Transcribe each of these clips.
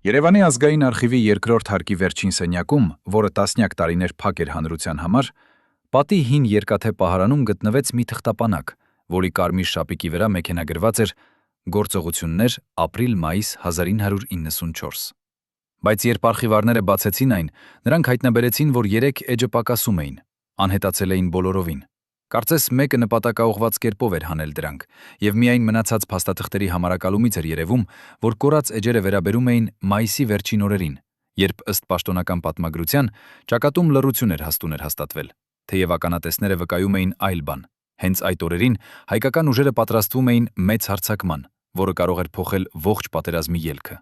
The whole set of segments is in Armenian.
Երևանի ազգային արխիվի երկրորդ հարկի վերջին սենյակում, որը տասնյակ տարիներ փակ էր հանրության համար, պատի հին երկաթե պահարանում գտնվեց մի թղթապանակ, որի կարմիր շապիկի վրա մեքենագրված էր «Գործողություններ ապրիլ-մայիս 1994»։ Բայց երբ արխիվարները բացեցին այն, նրանք հայտնաբերեցին, որ 3 էջը պակասում էին, անհետացել էին բոլորովին։ Կարծես մեկը նպատակաուղված կերպով էր հանել դրանք, եւ միայն մնացած փաստաթղթերի համարակալումից էր երևում, որ կորած էջերը վերաբերում էին մայիսի վերջին օրերին, երբ ըստ պաշտոնական պատմագրության ճակատում լռություն էր հաստատվել, թեև ականատեսները վկայում էին այլ բան։ Հենց այդ օրերին հայկական ուժերը պատրաստվում էին մեծ հարձակման, որը կարող էր փոխել ողջ պատերազմի ելքը։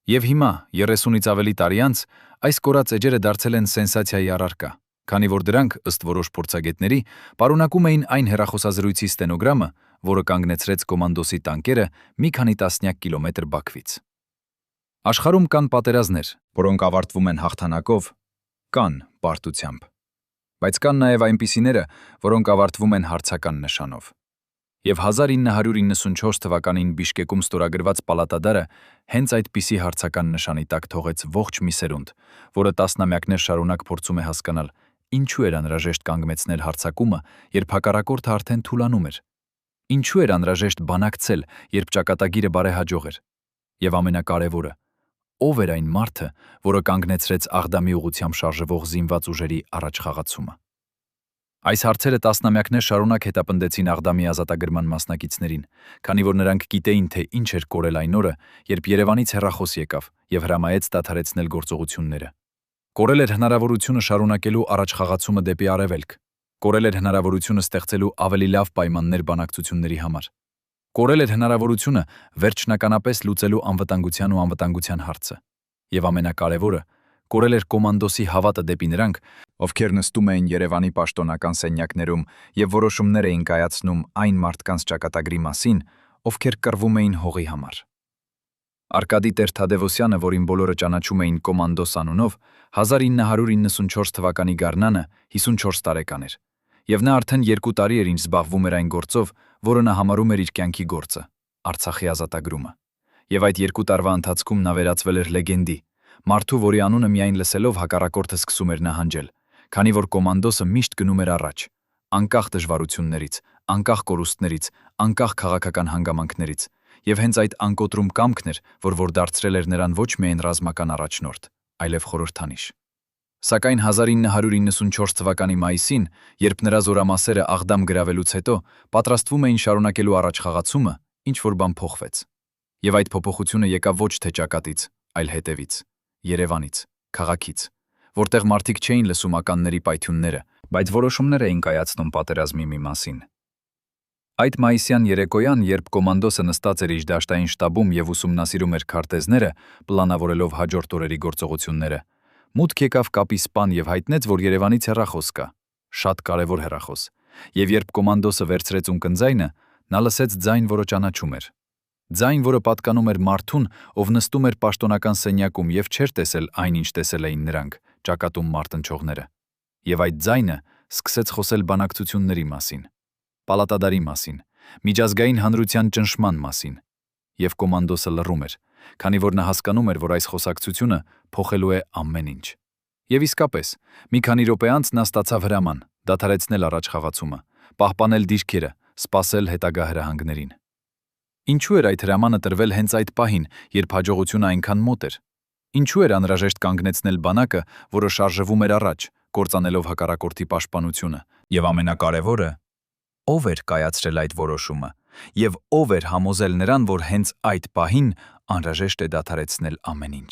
Եվ հիմա, 30-ից ավելի տարի անց, այս կորած էջերը դարձել են սենսացիայի առարկա, քանի որ դրանք, ըստ որոշ փորձագետների, պարունակում էին այն հեռախոսազրույցի ստենոգրամը, որը կանգնեցրեց կոմանդոսի տանկերը մի քանի տասնյակ կիլոմետր Բաքվից։ Աշխարհում կան պատերազմներ, որոնք ավարտվում են հաղթանակով, կան պարտությամբ, բայց կան նաև այնպիսիները, որոնք ավարտվում են հարցական նշանով։ Եվ 1994 թվականին Բիշկեկում ստորագրված պալատադարը հենց այդպիսի հարցական նշանի տակ թողեց ողջ մի սերունդ, որը տասնամյակներ շարունակ փորձում է հասկանալ, ինչու էր անհրաժեշտ կանգնեցնել հարձակումը, երբ հակառակորդը արդեն թուլանում էր։ Ինչու էր անհրաժեշտ բանակցել, երբ ճակատագիրը բարեհաջող էր։ Եվ ամենակարևորը, ով էր այն մարդը, որը կանգնեցրեց Աղդամի ուղղությամբ շարժվող զինված ուժերի առաջխաղացումը։ Այս հարցերը տասնամյակներ շարունակ հետապնդեցին Աղդամի ազատագրման մասնակիցներին, քանի որ նրանք գիտեին, թե ինչ էր կորել այն օրը, երբ Երևանից հեռախոս եկավ եւ հրամայեց դադարեցնել գործողությունները։ Կորել էր հնարավորությունը շարունակելու առաջխաղացումը դեպի արևելք։ Կորել էր հնարավորությունը ստեղծելու ավելի լավ պայմաններ բանակցությունների համար։ Կորել էր հնարավորությունը վերջնականապես լուծելու անվտանգության ու անվտանգության հարցը։ Եվ ամենակարևորը, կորել էր կոմանդոսի հավատը դեպի նրանք, ովքեր նստում էին Երևանի պաշտոնական սենյակներում եւ որոշումներ էին կայացնում այն մարդկանց ճակատագրի մասին, ովքեր կռվում էին հողի համար։ Արկադի Տեր-Թադևոսյանը, որին բոլորը ճանաչում էին կոմանդոս անունով, 1994 թվականի գարնանը 54 տարեկան էր, եւ նա արդեն 2 տարի էր ինչ զբաղվում էր այն գործով, որը նա համարում էր իր կյանքի գործը՝ Արցախի ազատագրումը։ Եվ այդ 2 տարվա ընթացքում նա վերածվել էր լեգենդի, մարդու, որի անունը միայն լսելով հակառակորդը սկսում էր նահանջել, քանի որ կոմանդոսը միշտ գնում էր առաջ, անկախ դժվարություններից, անկախ կորուստներից, անկախ քաղաքական հանգամանքներից, եւ հենց այդ անկոտրում կամքն էր, որ դարձրել էր նրան ոչ միայն ռազմական առաջնորդ, այլև խորհրդանիշ։ Սակայն 1994 թվականի մայիսին, երբ նրա զորամասերը Աղդամ գրավելուց հետո պատրաստվում էին շարունակելու առաջխաղացումը, ինչ-որ բան փոխվեց։ Եվ այդ փոփոխությունը եկավ ոչ թե ճակատից, այլ հետևից, Երևանից, քաղաքից, որտեղ մարդիկ չէին լսում ականների պայթյունները, բայց որոշումներ էին կայացնում պատերազմի մի մասին։ Այդ մայիսյան երեկոյան, երբ կոմանդոսը նստած էր իր դաշտային շտաբում եւ ուսումնասիրում էր քարտեզները, պլանավորելով հաջորդ օրերի գործողությունները, մուտք եկավ կապի սպան եւ հայտնեց, որ Երևանից հեռախոս կա, շատ կարևոր հեռախոս, եւ երբ կոմանդոսը վերցրեց ունկնդձայնը, նա լսեց ձայն, որը ճանաչում էր։ Ձայն, որը պատկանում էր մարդուն, ով նստում էր պաշտոնական սենյակում եւ չէր տեսել այն, ինչ տեսել էին նրանք, ճակատում մարտնչողները։ Եվ այդ ձայնը սկսեց խոսել բանակցությունների մասին, պալատադարի մասին, միջազգային հանրության ճնշման մասին։ Եվ կոմանդոսը լռում էր, քանի որ նա հասկանում էր, որ այս խոսակցությունը փոխելու է ամեն ինչ։ Եվ իսկապես, մի քանի րոպե անց նա ստացավ հրաման դադարեցնել առաջխաղացումը, պահպանել դիրքերը, սպասել հետագա հրահանգներին։ Ինչու էր այդ հրամանը տրվել հենց այդ պահին, երբ հաջողությունը այնքան մոտ էր։ Ինչու էր անհրաժեշտ կանգնեցնել բանակը, որը շարժվում էր առաջ, կործանելով հակառակորդի պաշտպանությունը, եւ ամենակարևորը, ով էր կայացրել այդ որոշումը, եւ ով էր համոզել նրան, որ հենց այդ պահին անհրաժեշտ է դադարեցնել ամեն ինչ։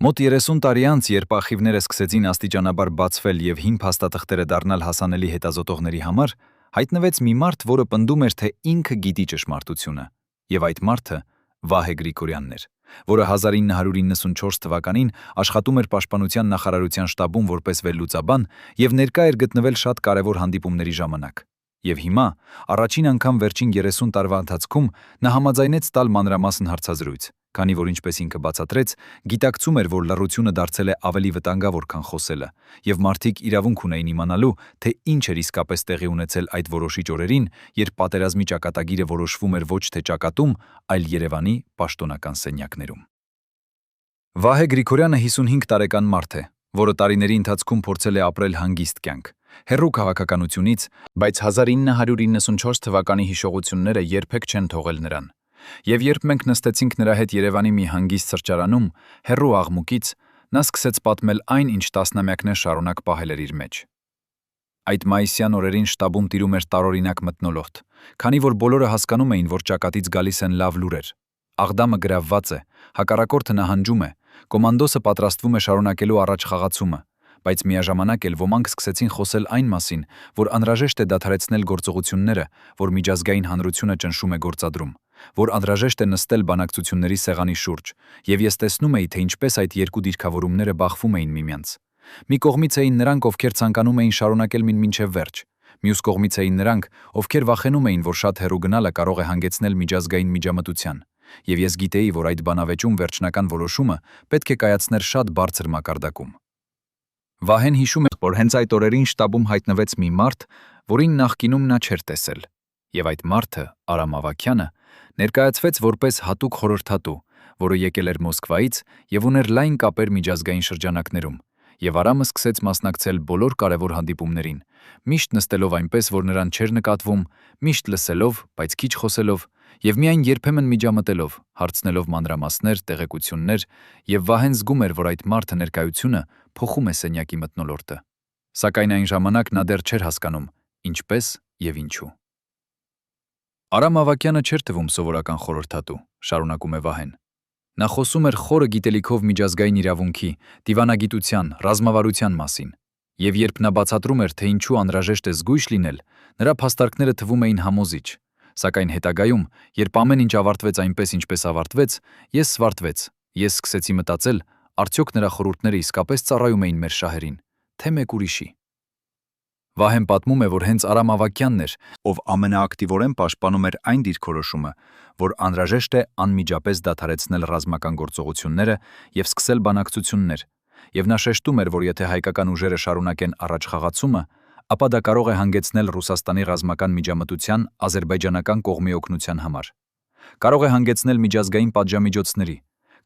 Մոտ 30 տարի անց, երբ արխիվները սկսեցին աստիճանաբար բացվել եւ հին փաստաթղթերը դառնալ հասանելի հետազոտողների համար, հայտնվեց մի մարդ, որը պնդում էր, թե ինքը գիտի ճշմարտությունը, եւ այդ մարդը Վահե Գրիգորյանն էր, որը 1994 թվականին աշխատում էր Պաշտպանության նախարարության շտաբում որպես վերլուծաբան եւ ներկա էր գտնվել շատ կարևոր հանդիպումների ժամանակ։ Եվ հիմա, առաջին անգամ վերջին 30 տարվա ընթացքում նա համաձայնեց տալ մանրամասն հարցազրույց, քանի որ ինչպես ինքը բացատրեց, գիտակցում էր, որ լռությունը դարձել է ավելի վտանգավոր, քան խոսելը, եւ մարդիկ իրավունք ունեին իմանալու, թե ինչ էր իսկապես տեղի ունեցել այդ որոշիչ օրերին, երբ պատերազմի ճակատագիրը որոշվում էր ոչ թե ճակատում, այլ Երևանի պաշտոնական սենյակներում։ Վահե Գրիգորյանը 55 տարեկան մարդ է, որը տարիների ընթացքում փորձել է ապրել հանգիստ կյանք, հեռու քաղաքականությունից, բայց 1994 թվականի հիշողությունները երբեք չեն թողել նրան։ Եվ երբ մենք նստեցինք նրա հետ Երևանի մի հանգիստ սրճարանում, հեռու աղմուկից, նա սկսեց պատմել այն, ինչ տասնամյակներ շարունակ պահել էր իր մեջ։ Այդ մայիսյան օրերին շտաբում տիրում էր տարօրինակ մթնոլորտ, քանի որ բոլորը հասկանում էին, որ ճակատից գալիս են լավ լուրեր։ Աղդամը գրավված է, հակառակորդը նահանջում է, կոմանդոսը պատրաստվում է շարունակելու առաջ խաղացումը, բայց միաժամանակ էլ ոմանք սկսեցին խոսել այն մասին, որ անհրաժեշտ է դադարեցնել գործողությունները, որ միջազգային հանրությունը ճնշում է գործադրում, որ անհրաժեշտ է նստել բանակցությունների սեղանի շուրջ, եւ ես տեսնում էի, թե ինչպես այդ երկու դիրքավորումները բախվում էին միմյանց։ Մի կողմից էին նրանք, ովքեր ցանկանում էին շարունակել մինչև վերջ, մյուս կողմից էին նրանք, ովքեր վախենում էին, որ շատ հեռու գնալը կարող է հանգեցնել միջազգային միջամտության, եւ ես գիտեի, որ այդ բանավեճում վերջնական որոշումը պետք է կայացներ շատ բարձր մակարդակում։ Վահեն հիշում է, որ հենց այդ օրերին շտաբում հայտնվեց մի մարդ, որին նախկինում նա չէր տեսել, եւ այդ մարդը, Արամ Ավագյանը, ներկայացվեց որպես հատուկ խորհրդատու, որը եկել էր Մոսկվայից եւ ուներ լայն կապեր միջազգային շրջանակներում, եւ Արամը սկսեց մասնակցել բոլոր կարևոր հանդիպումներին, միշտ նստելով այնպես, որ նրան չէր նկատվում, միշտ լսելով, բայց քիչ խոսելով, եւ միայն երբեմն միջամտելով, հարցնելով մանրամասներ, տեղեկություններ, եւ Վահեն զգում էր, որ այդ մարդը ներկայությունը փոխում է սենյակի մթնոլորտը։ Սակայն այն ժամանակ նա դեռ չէր հասկանում, ինչպես եւ ինչու։ Արամ Ավագյանը չէր թվում սովորական խորհրդատու, շարունակում է Վահեն։ Նա խոսում էր խորը գիտելիքով միջազգային իրավունքի, դիվանագիտության, ռազմավարության մասին, եւ երբ նա բացատրում էր, թե ինչու անհրաժեշտ է զգույշ լինել, նրա փաստարկները թվում էին համոզիչ, սակայն հետագայում, երբ ամեն ինչ ավարտվեց այնպես, ինչպես ավարտվեց, ես սվարտվեց, ես սկսեցի մտածել, արդյոք նրա խորհուրդները իսկապես ծառայում էին մեր շահերին, թե մեկ ուրիշի։ Վահեն պատմում է, որ հենց Արամ Ավագյանն էր, ով ամենաակտիվորեն պաշտպանում էր այն դիրքորոշումը, որ անհրաժեշտ է անմիջապես դադարեցնել ռազմական գործողությունները եւ սկսել բանակցություններ, եւ նա շեշտում էր, որ եթե հայկական ուժերը շարունակեն առաջ խաղացումը, ապա դա կարող է հանգեցնել Ռուսաստանի ռազմական միջամտության ազերբայջանական կողմի օգնության համար։ Կարող է հանգեցնել միջազգային պատժամիջոցների,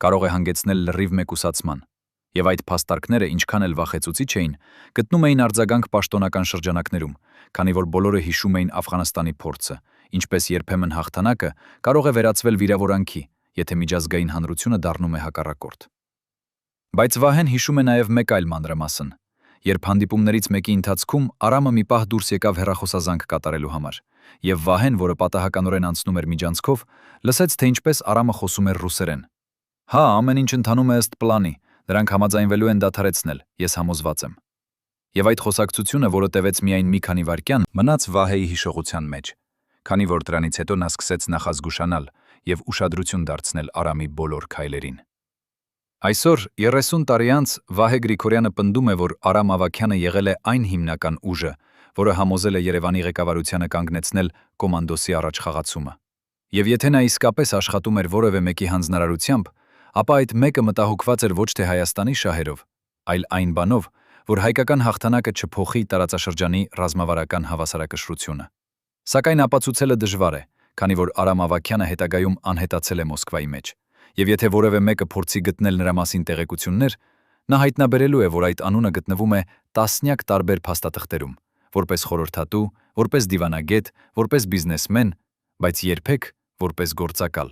կարող է հանգեցնել լրիվ մեկուսացման։ Եվ այդ փաստարկները, ինչքան էլ վախեցուցիչ էին, գտնում էին արձագանք պաշտոնական շրջանակներում, քանի որ բոլորը հիշում էին Աֆղանստանի փորձը, ինչպես երբեմն հաղթանակը կարող է վերածվել վիրավորանքի, եթե միջազգային հանրությունը դառնում է հակառակորդ։ Բայց Վահեն հիշում է նաև մեկ այլ մանրամասն, երբ հանդիպումներից մեկի ընթացքում Արամը մի պահ դուրս եկավ հեռախոսազանգ կատարելու համար, եւ Վահեն, որը պատահականորեն անցնում էր միջանցքով, լսեց, թե ինչպես Արամը խոսում էր ռուսերեն։ Հա, ամեն ինչ ընթանում է ըստ պլանի, նրանք համաձայնվելու են դադարեցնել, ես համոզված եմ։ Եվ այդ խոսակցությունը, որը տևեց միայն մի քանի վայրկյան, մնաց Վահեի հիշողության մեջ, քանի որ դրանից հետո նա սկսեց նախազգուշանալ եւ ուշադրություն դարձնել Արամի բոլոր քայլերին։ Այսօր 30 տարի անց Վահե Գրիգորյանը պնդում է, որ Արամ Ավագյանը եղել է այն հիմնական ուժը, որը համոզել է Երևանի ղեկավարությանը կանգնեցնել կոմանդոսի առաջխաղացումը։ Եվ եթե նա իսկապես աշխատում էր որևէ մեկի հանձնարարությամբ, ապա այդ մեկը մտահոգված էր ոչ թե Հայաստանի շահերով, այլ այն բանով, որ հայկական հաղթանակը չփոխի տարածաշրջանի ռազմավարական հավասարակշռությունը։ Սակայն ապացուցելը դժվար է, քանի որ Արամ Ավագյանը հետագայում անհետացել է Մոսկվայի մեջ, եւ եթե որևէ մեկը փորձի գտնել նրա մասին տեղեկություններ, նա հայտնաբերելու է, որ այդ անունը գտնվում է տասնյակ տարբեր փաստաթղթերում, որպես խորհրդատու, որպես դիվանագետ, որպես բիզնեսմեն, բայց երբեք որպես գործակալ,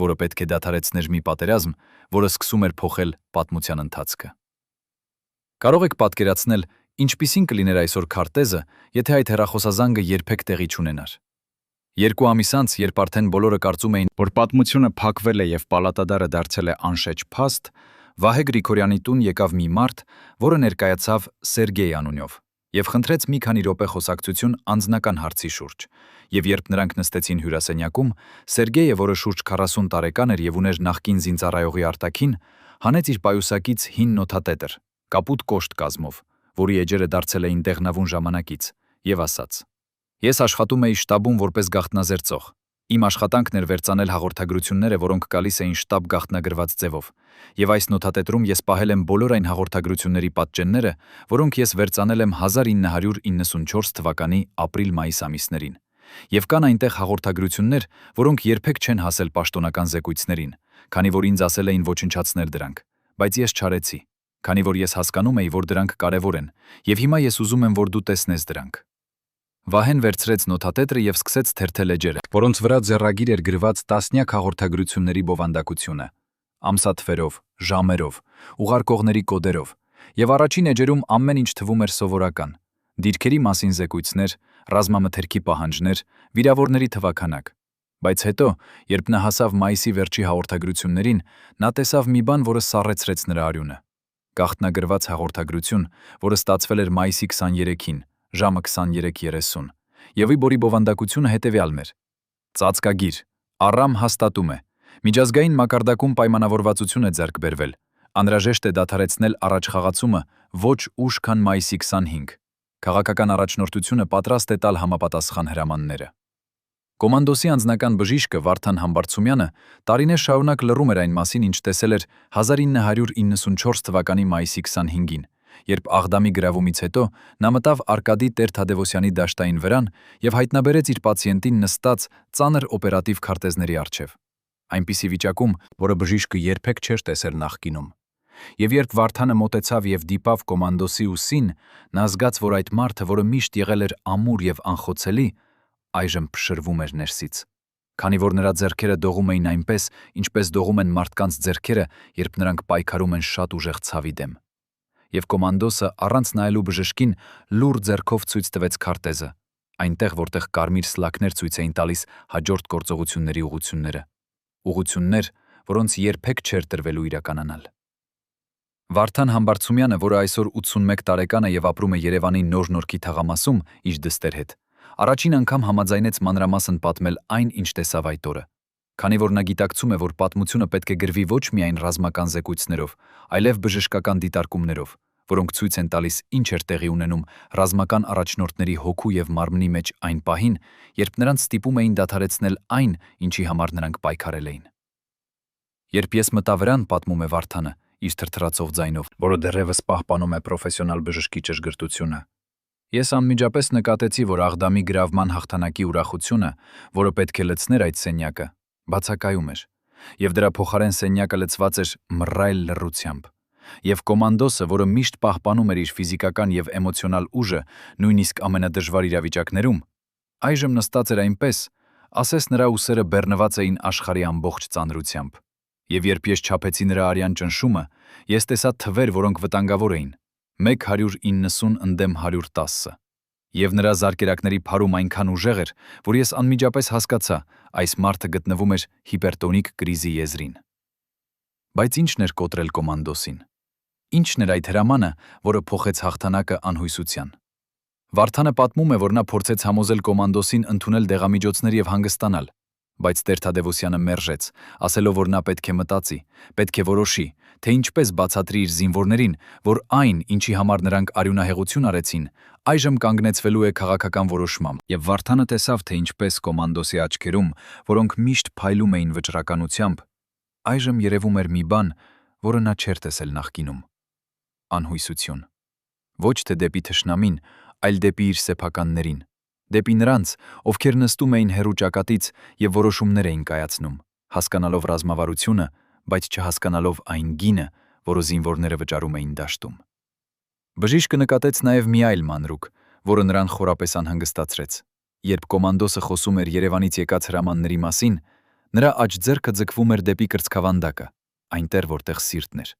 որը պետք է դադարեցներ մի պատերազմ, որը սկսում էր փոխել պատմության ընթացքը։ Կարող եք պատկերացնել, ինչպիսին կլիներ այսօր քարտեզը, եթե այդ հեռախոսազանգը երբեք տեղի չունենար։ 2 ամիս անց, երբ արդեն բոլորը կարծում էին, որ պատմությունը փակվել է եւ պալատադարը դարձել է անշեջ փաստ, Վահե Գրիգորյանի տուն եկավ մի մարդ, որը ներկայացավ Սերգեյ անունով, եւ խնդրեց մի քանի րոպե խոսակցություն անձնական հարցի շուրջ։ Եվ երբ նրանք նստեցին հյուրասենյակում, Սերգեյը, որը շուրջ 40 տարեկան էր եւ ուներ նախկին զինծառայողի արտաքին, հանեց իր պայուսակից հին նոթատետր, կապուտ կոշտ կազմով, որի էջերը դարձել էին դեղնավուն ժամանակից, եւ ասաց. Ես աշխատում էի շտաբում որպես գաղտնազերծող։ Իմ աշխատանքն էր վերծանել հաղորդագրությունները, որոնք գալիս էին շտաբ գաղտնագրված ձևով, եւ այս նոթատետրում ես պահել եմ բոլոր այն հաղորդագրությունների պատճենները, որոնք ես վերծանել եմ 1994 թվականի ապրիլ-մայիս ամիսներին։ Եվ կան այնտեղ հաղորդագրություններ, որոնք երբեք չեն հասել պաշտոնական զեկույցներին, քանի որ ինձ ասել էին ոչնչացնել դրանք, բայց ես չարեցի, քանի որ ես հասկանում էի, որ դրանք կարևոր են, եւ հիմա ես ուզում եմ, որ դու տեսնես դրանք։ Վահեն վերցրեց նոթատետրը եւ սկսեց թերթել էջերը, որոնց վրա ձեռագիր էր գրված տասնյակ հաղորդագրությունների բովանդակությունը, ամսաթվերով, ժամերով, ուղարկողների կոդերով, եւ առաջին էջերում ամեն ինչ թվում էր սովորական. դիրքերի մասին զեկույցներ, ռազմամթերքի պահանջներ, վիրավորների թվաքանակ։ Բայց հետո, երբ նա հասավ մայիսի վերջի հաղորդագրություններին, նա տեսավ մի բան, որը սառեցրեց նրա արյունը։ Գաղտնագրված հաղորդագրություն, որը ստացվել էր մայիսի 23-ին, ժամը 23:30, եւ որի բովանդակությունը հետեւյալն էր. Ծածկագիր, առամ հաստատում է, միջազգային մակարդակում պայմանավորվածություն է ձեռք բերվել, անհրաժեշտ է դադարեցնել առաջխաղացումը ոչ ուշ, քան մայիսի 25, քաղաքական առաջնորդությունը պատրաստ է տալ համապատասխան հրամանները։ Կոմանդոսի անձնական բժիշկը Վարդան Համբարձումյանը տարիներ շարունակ լռում էր այն մասին, ինչ տեսել էր 1994 թվականի մայիսի 25-ին, երբ Աղդամի գրավումից հետո նա մտավ Արկադի Տեր-Թադևոսյանի դաշտային վրան եւ հայտնաբերեց իր պացիենտին նստած ծանր օպերատիվ քարտեզների առջև, այնպիսի վիճակում, որը բժիշկը երբեք չէր տեսել նախկինում։ Եվ երբ Վարդանը մոտեցավ եւ դիպավ կոմանդոսի ուսին, նա զգաց, որ այդ մարդը, որը միշտ եղել էր ամուր եւ անխոցելի, այժմ փշրվում էր ներսից, քանի որ նրա ձեռքերը դողում էին այնպես, ինչպես դողում են մարդկանց ձեռքերը, երբ նրանք պայքարում են շատ ուժեղ ցավի դեմ։ Եվ կոմանդոսը առանց նայելու բժշկին լուռ ձեռքով ցույց տվեց քարտեզը, այնտեղ, որտեղ կարմիր սլաքներ ցույց էին տալիս հաջորդ գործողությունների ուղղությունները, ուղղություններ, որոնց երբեք չէր տրվելու իրականանալ։ Վարդան Համբարձումյանը, որը այսօր 81 տարեկան է եւ ապրում է Երևանի Նոր Նորքի թաղամասում իր դստեր հետ, առաջին անգամ համաձայնեց մանրամասն պատմել այն, ինչ տեսավ այդ օրը, քանի որ նա գիտակցում է, որ պատմությունը պետք է գրվի ոչ միայն ռազմական զեկույցներով, այլև բժշկական դիտարկումներով, որոնք ցույց են տալիս ինչ էր տեղի ունենում ռազմական առաջնորդների հոգու եւ մարմնի մեջ այն պահին, երբ նրանց ստիպում էին դադարեցնել այն, ինչի համար նրանք պայքարել էին։ Երբ ես մտա վրան, պատմում է Վարդանը, իր թրթրացող ձայնով, որը դեռևս պահպանում է պրոֆեսիոնալ բժշկի ճշգրտությունը, ես անմիջապես նկատեցի, որ Աղդամի գրավման հաղթանակի ուրախությունը, որը պետք է լցներ այդ սենյակը, բացակայում էր, եւ դրա փոխարեն սենյակը լցված էր մռայլ լռությամբ, եւ կոմանդոսը, որը միշտ պահպանում էր իր ֆիզիկական եւ էմոցիոնալ ուժը, նույնիսկ ամենադժվար իրավիճակներում, այժմ նստած էր այնպես, ասես նրա ուսերը բեռնված էին աշխարհի ամբողջ ծանրությամբ, եւ երբ ես չափեցի նրա արյան ճնշումը, ես տեսա թվեր, որոնք վտանգավոր էին, 190 ընդդեմ 110, եւ նրա զարկերակների փարում այնքան ուժեղ էր, որ ես անմիջապես հասկացա, այս մարդը գտնվում էր հիպերտոնիկ կրիզի եզրին։ Բայց ի՞նչն էր կոտրել կոմանդոսին։ Ի՞նչն էր այդ հրամանը, որը փոխեց հաղթանակը անհույսության։ Վարդանը պատմում է, որ նա փորձեց համոզել կոմանդոսին ընդունել դեղամիջոցներ եւ հանգստանալ, բայց Տեր-Թադևոսյանը մերժեց, ասելով, որ նա պետք է մտածի, պետք է որոշի, թե ինչպես բացատրի իր զինվորներին, որ այն, ինչի համար նրանք արյունահեղություն արեցին, այժմ կանգնեցվելու է քաղաքական որոշմամբ, եւ Վարդանը տեսավ, թե ինչպես կոմանդոսի աչքերում, որոնք միշտ փայլում էին վճռականությամբ, այժմ երևում էր մի բան, որը նա չէր տեսել նախկինում։ Անհույսություն։ Ոչ թե դեպի թշնամին, այլ դեպի իր սեփականներին, դեպի նրանց, ովքեր նստում էին հեռու ճակատից եւ որոշումներ էին կայացնում, հասկանալով ռազմավարությունը, բայց չհասկանալով այն գինը, որը զինվորները վճարում էին դաշտում։ Բժիշկը նկատեց նաեւ մի այլ մանրուք, որը նրան խորապես անհանգստացրեց։ Երբ կոմանդոսը խոսում էր Երևանից եկած հրամանների մասին, նրա աջ ձեռքը ձգվում էր դեպի կրծքավանդակը, այնտեղ, որտեղ սիրտն էր։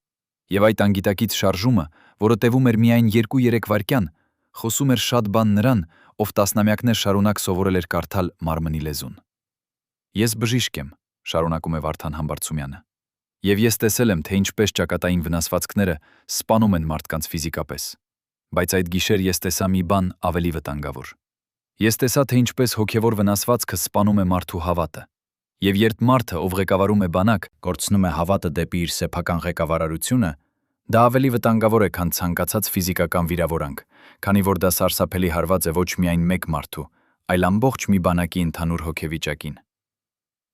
Եվ այդ անգիտակից շարժումը, որը տևում էր միայն 2-3 վայրկյան, խոսում էր շատ բան նրան, ով տասնամյակներ շարունակ սովորել էր կարդալ մարմնի լեզուն։ Ես բժիշկ եմ, շարունակում է Վարդան Համբարձումյանը, եւ ես տեսել եմ, թե ինչպես ճակատային վնասվածքները սպանում են մարդկանց ֆիզիկապես։ Բայց այդ գիշեր ես տեսա մի բան ավելի վտանգավոր։ Ես տեսա, թե ինչպես հոգեվոր վնասվածքը սպանում է մարդու հավատը։ Եվ երբ մարդը, ով ղեկավարում է բանակ, կորցնում է հավատը դեպի իր սեփական ղեկավարությունը, դա ավելի վտանգավոր է, քան ցանկացած ֆիզիկական վիրավորանք, քանի որ դա սարսափելի հարված է ոչ միայն մեկ մարդու, այլ ամբողջ մի բանակի ընդհանուր հոգեվիճակին։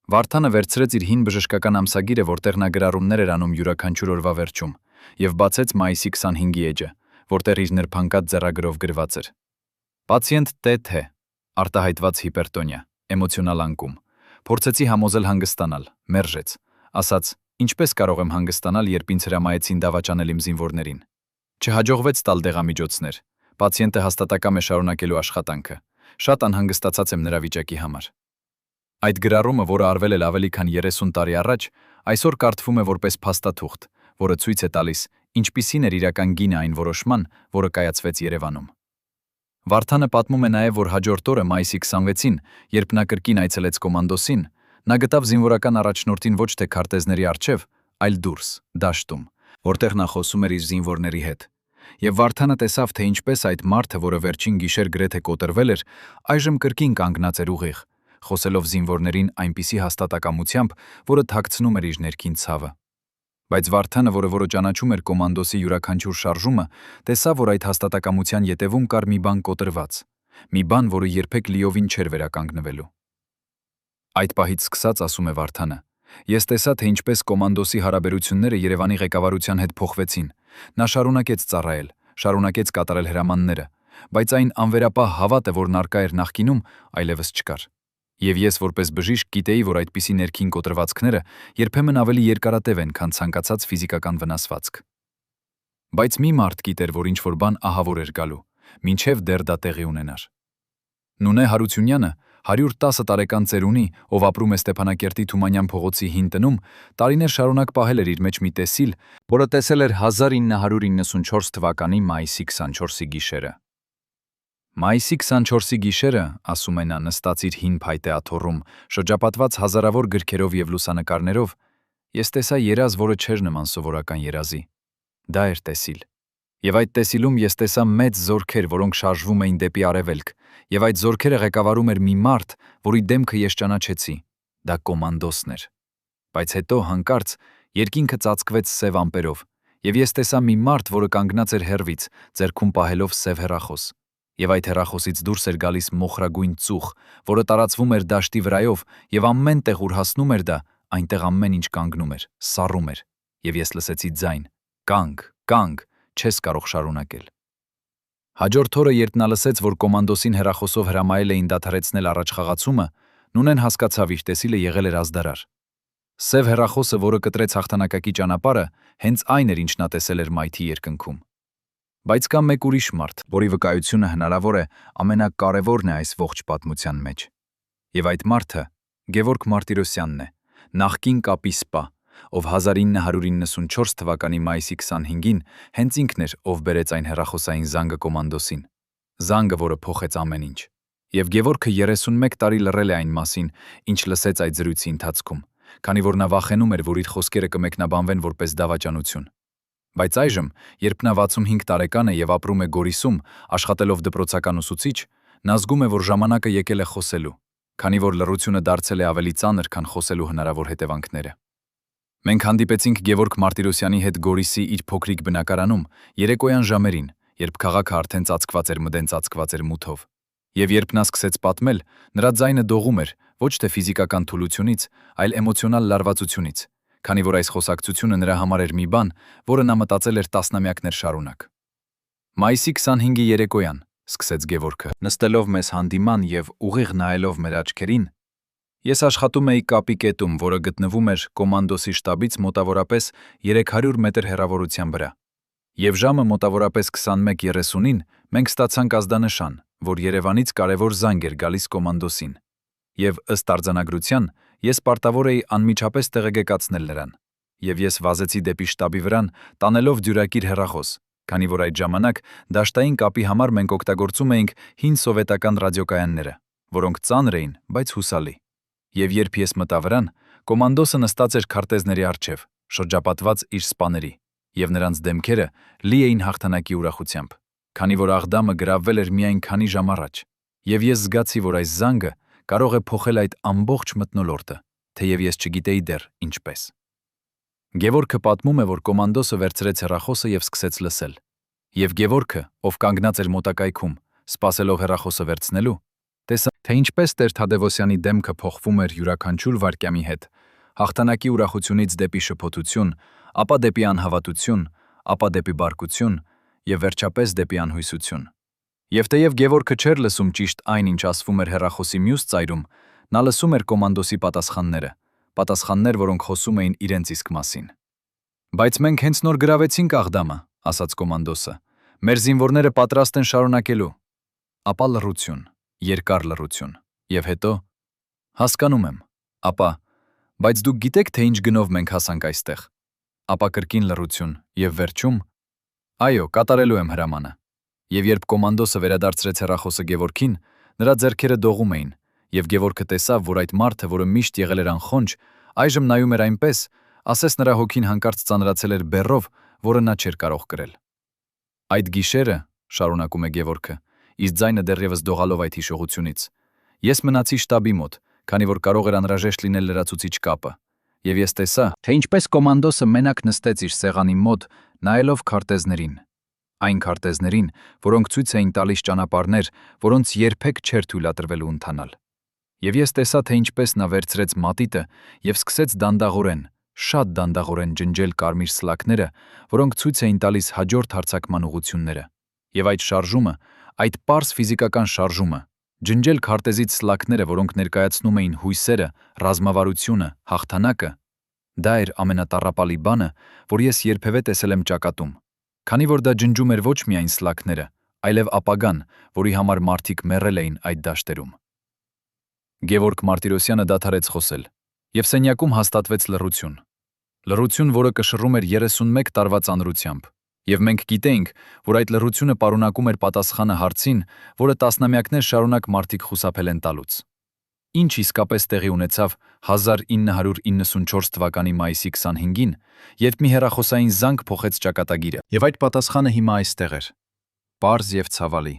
Վարդանը վերցրեց իր հին բժշկական ամսագիրը, որտեղ նա գրառումներ էր անում յուրաքանչյուր օրվա վերջում, եւ բացեց մայիսի 25-ի էջը, որտեղ իր նրբանկատ ձեռագրով գրված էր. Պացիենտ ՏԹ, արտահայտված հիպերտոնիա, էմոցիոնալ անկում։ Փորձեցի համոզել հանգստանալ, մերժեց, ասաց, Ինչպես կարող եմ հանգստանալ, երբ ինձ հրամայեցին դավաճանել իմ զինվորներին։ Չհաջողվեց տալ դեղամիջոցներ։ Պացիենտը հաստատակամ է շարունակելու աշխատանքը։ Շատ անհանգստացած եմ նրա վիճակի համար։ Այդ գրառումը, որը արվել է ավելի քան 30 տարի առաջ, այսօր կարդվում է որպես փաստաթուղթ, որը ցույց է տալիս, ինչպիսին էր իրական գինը այն որոշման, որը կայացվեց Երևանում։ Վարդանը պատմում է նաև, որ հաջորդ օրը մայիսի 26-ին, երբ նա կրկին այցելեց կոմանդոսին, նա գտավ զինվորական առաջնորդին ոչ թե քարտեզների առջև, այլ դուրս, դաշտում, որտեղ նա խոսում էր իր զինվորների հետ։ Եվ Վարդանը տեսավ, թե ինչպես այդ մարդը, որը վերջին գիշեր գրեթե կոտրվել էր, այժմ կրկին կանգնած էր ուղիղ, խոսելով զինվորներին այնպիսի հաստատակամությամբ, որը թաքցնում էր իր ներքին ցավը։ Բայց Վարդանը, որը ճանաչում էր կոմանդոսի յուրաքանչյուր շարժումը, տեսավ, որ այդ հաստատակամության ետևում կար մի բան կոտրված, մի բան, որը երբեք լիովին չէր վերականգնվելու։ Այդ պահից սկսած, ասում է Վարդանը, ես տեսա, թե ինչպես կոմանդոսի հարաբերությունները Երևանի ղեկավարության հետ փոխվեցին։ Նա շարունակեց ծառայել, շարունակեց կատարել հրամանները, բայց այն անվերապահ հավատը, որն առկա էր նախկինում, այլևս չկար։ Եվ ես որպես բժիշկ գիտեի, որ այդպիսի ներքին կոտրվածքները երբեմն ավելի երկարատև են, քան ցանկացած ֆիզիկական վնասվածք։ Բայց մի մարդ գիտեր, որ ինչ-որ բան ահավոր էր գալու, մինչև դեռ դա տեղի ունենար։ Նունե Հարությունյանը, 110 տարեկան ծերունի, ով ապրում է Ստեփանակերտի Թումանյան փողոցի հին տնում, տարիներ շարունակ պահել էր իր մեջ մի տեսիլ, որը տեսել էր 1994 թվականի մայիսի 24-ի գիշերը։ Մայիսի 24-ի գիշերը, ասում է նա, նստած իր հին փայտե աթոռում, շրջապատված հազարավոր գրքերով և լուսանկարներով, ես տեսա երազ, որը չէր նման սովորական երազի։ Դա էր տեսիլ։ Եվ այդ տեսիլում ես տեսա մեծ զորքեր, որոնք շարժվում էին դեպի արևելք, եւ այդ զորքերը ղեկավարում էր մի մարդ, որի դեմքը ես ճանաչեցի։ Դա կոմանդոսն էր։ Բայց հետո հանկարծ երկինքը ծածկվեց սև ամպերով, եւ ես տեսա մի մարդ, որը կանգնած էր հեռվից, ձեռքում պահելով սև հեռախոս։ Եվ այդ հեռախոսից դուրս էր գալիս մոխրագույն ծուխ, որը տարածվում էր դաշտի վրայով, եւ ամեն տեղ, ուր հասնում էր դա, այնտեղ ամեն ինչ կանգնում էր, սառում էր, եւ ես լսեցի ձայն. կանգ, կանգ, չես կարող շարունակել։ Հաջորդ օրը, երբ նա լսեց, որ կոմանդոսին հեռախոսով հրամայել էին դադարեցնել առաջխաղացումը, Նունեն հասկացավ, իր տեսիլը եղել էր ազդարար։ Սև հեռախոսը, որը կտրեց հաղթանակակի ճանապարհը, հենց այն էր, ինչ նա տեսել էր մայթի երկնքում։ Բայց կա մեկ ուրիշ մարդ, որի վկայությունը հնարավոր է ամենակարևորն է այս ողջ պատմության մեջ։ Եվ այդ մարդը Գևորգ Մարտիրոսյանն է, նախկին կապի սպա, ով 1994 թվականի մայիսի 25-ին հենց ինքն էր, ով բերեց այն հեռախոսային զանգը կոմանդոսին։ Զանգը, որը փոխեց ամեն ինչ։ Եվ Գևորգը 31 տարի լռել է այն մասին, ինչ լսեց այդ զրույցի ընթացքում, քանի որ նա վախենում էր, որ իր խոսքերը կմեկնաբանվեն որպես դավաճանություն։ Բայց այժմ, երբ նա 65 տարեկան է եւ ապրում է Գորիսում, աշխատելով դպրոցական ուսուցիչ, նա զգում է, որ ժամանակը եկել է խոսելու, քանի որ լռությունը դարձել է ավելի ծանր, քան խոսելու հնարավոր հետևանքները։ Մենք հանդիպեցինք Գևորգ Մարտիրոսյանի հետ Գորիսի իր փոքրիկ բնակարանում երեկոյան ժամերին, երբ քաղաքը արդեն ծածկված էր մդեն ծածկված էր մութով։ Եվ երբ նա սկսեց պատմել, նրա ձայնը դողում էր ոչ թե ֆիզիկական թուլությունից, այլ էմոցիոնալ լարվածությունից, քանի որ այս խոսակցությունը նրա համար էր մի բան, որը նա մտածել էր տասնամյակներ շարունակ։ Մայիսի 25-ի երեկոյան, սկսեց Գևորգը, նստելով մեզ հանդիման եւ ուղիղ նայելով մեր աչքերին, ես աշխատում էի կապի կետում, որը գտնվում էր կոմանդոսի շտաբից մոտավորապես 300 մետր հեռավորության վրա։ Եվ ժամը մոտավորապես 21:30-ին մենք ստացանք ազդանշան, որ Երևանից կարևոր զանգ էր գալիս կոմանդոսին։ Եվ ըստ արձանագրության, ես պարտավոր էի անմիջապես տեղեկացնել նրան։ Եվ ես վազեցի դեպի շտաբի վրան, տանելով դյուրակիր հեռախոս, քանի որ այդ ժամանակ դաշտային կապի համար մենք օգտագործում էինք հին սովետական ռադիոկայանները, որոնք ծանր էին, բայց հուսալի։ Եվ երբ ես մտա վրան, կոմանդոսը նստած էր քարտեզների առջև, շրջապատված իր սպաների, եւ նրանց դեմքերը լի էին հաղթանակի ուրախությամբ, քանի որ աղդամը գրավվել էր միայն քանի ժամ առաջ, եւ ես զգացի, որ այս զանգը կարող է փոխել այդ ամբողջ մթնոլորտը, թեև ես չգիտեի դեռ ինչպես։ Գևորգը պատմում է, որ կոմանդոսը վերցրեց հեռախոսը եւ սկսեց լսել։ Եվ Գևորգը, ով կանգնած էր մոտակայքում, սպասելով հեռախոսը վերցնելու, տեսա, թե ինչպես Տեր Թադևոսյանի դեմքը փոխվում էր յուրաքանչյուր վայրկյամի հետ, հաղթանակի ուրախությունից դեպի շփոթություն, ապա դեպի անհավատություն, ապա դեպի բարկություն եւ վերջապես դեպի անհույսություն։ Եվ թեև Գևորգը չէր լսում ճիշտ այն, ինչ ասվում էր հեռախոսի մյուս ծայրում, նա լսում էր կոմանդոսի պատասխանները, պատասխաններ, որոնք խոսում էին իրենց իսկ մասին։ Բայց մենք հենց նոր գրավեցինք Աղդամը, ասաց կոմանդոսը։ Մեր զինվորները պատրաստ են շարունակելու։ Ապա լռություն, երկար լռություն։ Եվ հետո հասկանում եմ։ Ապա բայց դուք գիտեք, թե ինչ գնով մենք հասանք այստեղ։ Ապա կրկին լռություն եւ վերջում այո, կատարելու եմ հրամանը։ Եվ երբ կոմանդոսը վերադարձրեց հեռախոսը Գևորգին, նրա ձեռքերը դողում էին, եւ Գևորգը տեսավ, որ այդ մարդը, որը միշտ եղել էր անխոնջ, այժմ նայում էր այնպես, ասես նրա հոգին հանկարծ ծանրացել էր բեռով, որը նա չէր կարող կրել։ Այդ գիշերը, շարունակում է Գևորգը, իսկ ձայնը դեռևս դողալով այդ հիշողությունից, ես մնացի շտաբի մոտ, քանի որ կարող էր անհրաժեշտ լինել լրացուցիչ կապը, եւ ես տեսա, թե ինչպես կոմանդոսը մենակ նստեց իր սեղանի մոտ, նայելով քարտեզներին, այն քարտեզներին, որոնք ցույց էին տալիս ճանապարհներ, որոնց երբեք չէր թույլատրվելու ընթանալ։ Եվ ես տեսա, թե ինչպես նա վերցրեց մատիտը եւ սկսեց դանդաղորեն, շատ դանդաղորեն ջնջել կարմիր սլաքները, որոնք ցույց էին տալիս հաջորդ հարձակման ուղղությունները։ Եվ այդ շարժումը, այդ պարզ ֆիզիկական շարժումը, ջնջել քարտեզից սլաքները, որոնք ներկայացնում էին հույսերը, ռազմավարությունը, հաղթանակը, դա էր ամենատառապալի բանը, որ ես երբևէ տեսել եմ ճակատում, քանի որ դա ջնջում էր ոչ միայն սլաքները, այլև ապագան, որի համար մարդիկ մեռել էին այդ դաշտերում։ Գևորգ Մարտիրոսյանը դադարեց խոսել, եւ սենյակում հաստատվեց լռություն։ Լռություն, որը կշռում էր 31 տարվա ծանրությամբ, եւ մենք գիտեինք, որ այդ լռությունը պարունակում էր պատասխանը հարցին, որը տասնամյակներ շարունակ մարդիկ խուսափել են տալուց։ Ինչ իսկապես տեղի ունեցավ 1994 թվականի մայիսի 25-ին, երբ մի հեռախոսային զանգ փոխեց ճակատագիրը։ Եվ այդ պատասխանը հիմա այստեղ էր։ Պարզ եւ ցավալի,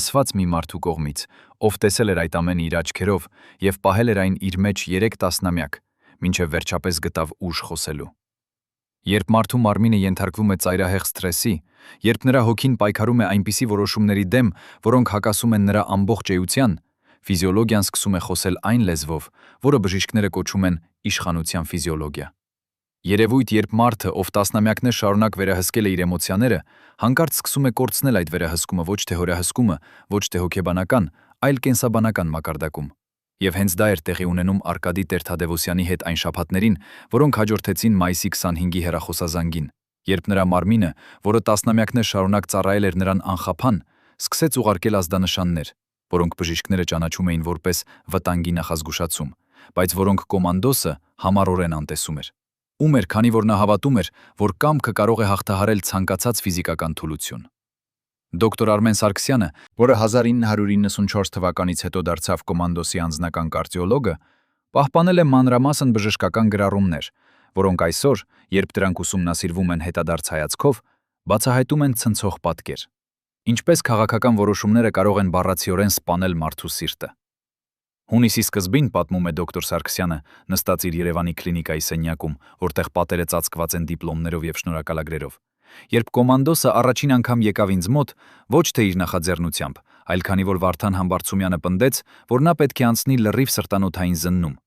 ասված մի մարդու կողմից, ով տեսել էր այդ ամենը իր աչքերով եւ պահել էր այն իր մեջ 3 տասնամյակ, մինչև վերջապես գտավ ուժ խոսելու։ Երբ մարդու մարմինը ենթարկվում է ծայրահեղ սթրեսի, երբ նրա հոգին պայքարում է այնպիսի որոշումների դեմ, որոնք հակասում են նրա ամբողջ էության, ֆիզիոլոգիան սկսում է խոսել այն լեզվով, որը բժիշկները կոչում են իշխանության ֆիզիոլոգիա։ Երևույթ, երբ մարդը, ով տասնամյակներ շարունակ վերահսկել է իր էմոցիաները, հանկարծ սկսում է կորցնել այդ վերահսկումը ոչ թե հորահսկումը, ոչ թե հոգեբանական, այլ կենսաբանական մակարդակում։ Եվ հենց դա էր տեղի ունենում Արկադի Տեր-Թադևոսյանի հետ այն շաբաթներին, որոնք հաջորդեցին մայիսի 25-ի հեռախոսազանգին, երբ նրա մարմինը, որը տասնամյակներ շարունակ ծառայել էր նրան անխափան, սկսեց ուղարկել ազդանշաններ, որոնք բժիշկները ճանաչում էին որպես վտանգի նախազգուշացում, բայց որոնք կոմանդոսը համառորեն անտեսում էր։ Ում էր, քանի որ նա հավատում էր, որ կամքը կարող է հաղթահարել ցանկացած ֆիզիկական թուլություն։ Դոկտոր Արմեն Սարգսյանը, որը 1994 թվականից հետո դարձավ կոմանդոսի անձնական կարդիոլոգը, պահպանել է մանրամասն բժշկական գրառումներ, որոնք այսօր, երբ դրանք ուսումնասիրվում են հետադարձ հայացքով, բացահայտում են ցնցող պատկեր։ Ինչպես քաղաքական որոշումները կարող են բառացիորեն սպանել մարդու սիրտը։ Հունիսի սկզբին, պատմում է դոկտոր Սարգսյանը, նստած իր Երևանի կլինիկայի սենյակում, որտեղ պատերը ծածկված են դիպլոմներով եւ շնորհակալագրերով, երբ կոմանդոսը առաջին անգամ եկավ ինձ մոտ, ոչ թե իր նախաձեռնությամբ, այլ քանի որ Վարդան Համբարձումյանը պնդեց, որ նա պետք է անցնի լրիվ սրտանոթային զննում։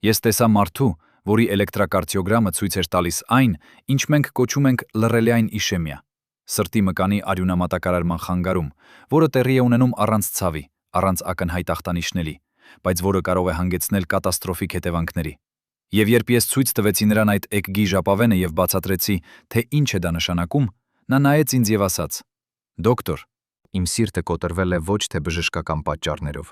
Ես տեսա մարդու, որի էլեկտրակարդիոգրամը ցույց էր տալիս այն, ինչ մենք կոչում ենք լռելիային իշեմիա, սրտի մկանի արյունամատակարարման խանգարում, որը տեղի է ունենում առանց ցավի, առանց ակնհայտ ախտանիշների, բայց որը կարող է հանգեցնել կատաստրոֆիկ հետևանքների։ Եվ երբ ես ցույց տվեցի նրան այդ էկգի ժապավենը եւ բացատրեցի, թե ինչ է դա նշանակում, նա նայեց ինձ եւ ասաց. «Դոկտոր, իմ սիրտը կոտրվել է ոչ թե բժշկական պատճառներով»։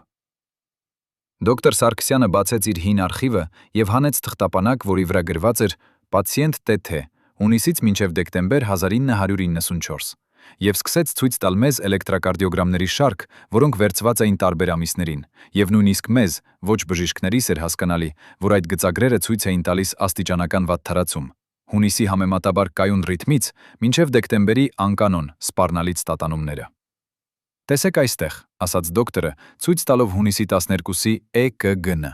Դոկտոր Սարգսյանը բացեց իր հին արխիվը եւ հանեց թղթապանակ, որի վրա գրված էր «Պացիենտ ՏԹ, հունիսից մինչև դեկտեմբեր 1994» եւ սկսեց ցույց տալ մեզ էլեկտրակարդիոգրամների շարք, որոնք վերցված էին տարբեր ամիսներին, եւ նույնիսկ մեզ, ոչ բժիշկներիս էր հասկանալի, որ այդ գծագրերը ցույց էին տալիս աստիճանական վատթարացում, հունիսի համեմատաբար կայուն ռիթմից մինչև դեկտեմբերի անկանոն, սպառնալից տատանումները։ Տեսեք այստեղ, ասաց դոկտորը, ցույց տալով հունիսի 12-ի EKG-ն։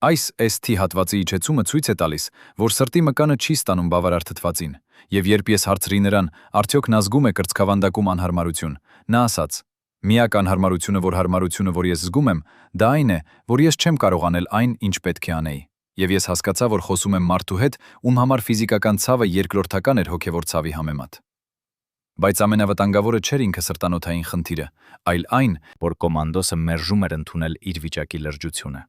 Այս ST հատվածի իջեցումը ցույց է տալիս, որ սրտի մկանը չի ստանում բավարար թթվածին, եւ երբ ես հարցրի նրան, արդյոք նա զգում է կրծքավանդակում անհարմարություն, նա ասաց. «Միակ անհարմարությունը, որ ես զգում եմ, դա այն է, որ ես չեմ կարող անել այն, ինչ պետք է անեի»։ Եվ ես հասկացա, որ խոսում եմ մարդու հետ, ում համար ֆիզիկական ցավը երկրորդական էր հոգևոր ցավի համեմատ։ Բայց ամենավտանգավորը չէր ինքը սրտանոթային խնդիրը, այլ այն, որ կոմանդոսը մերժում էր ընդունել իր վիճակի լրջությունը։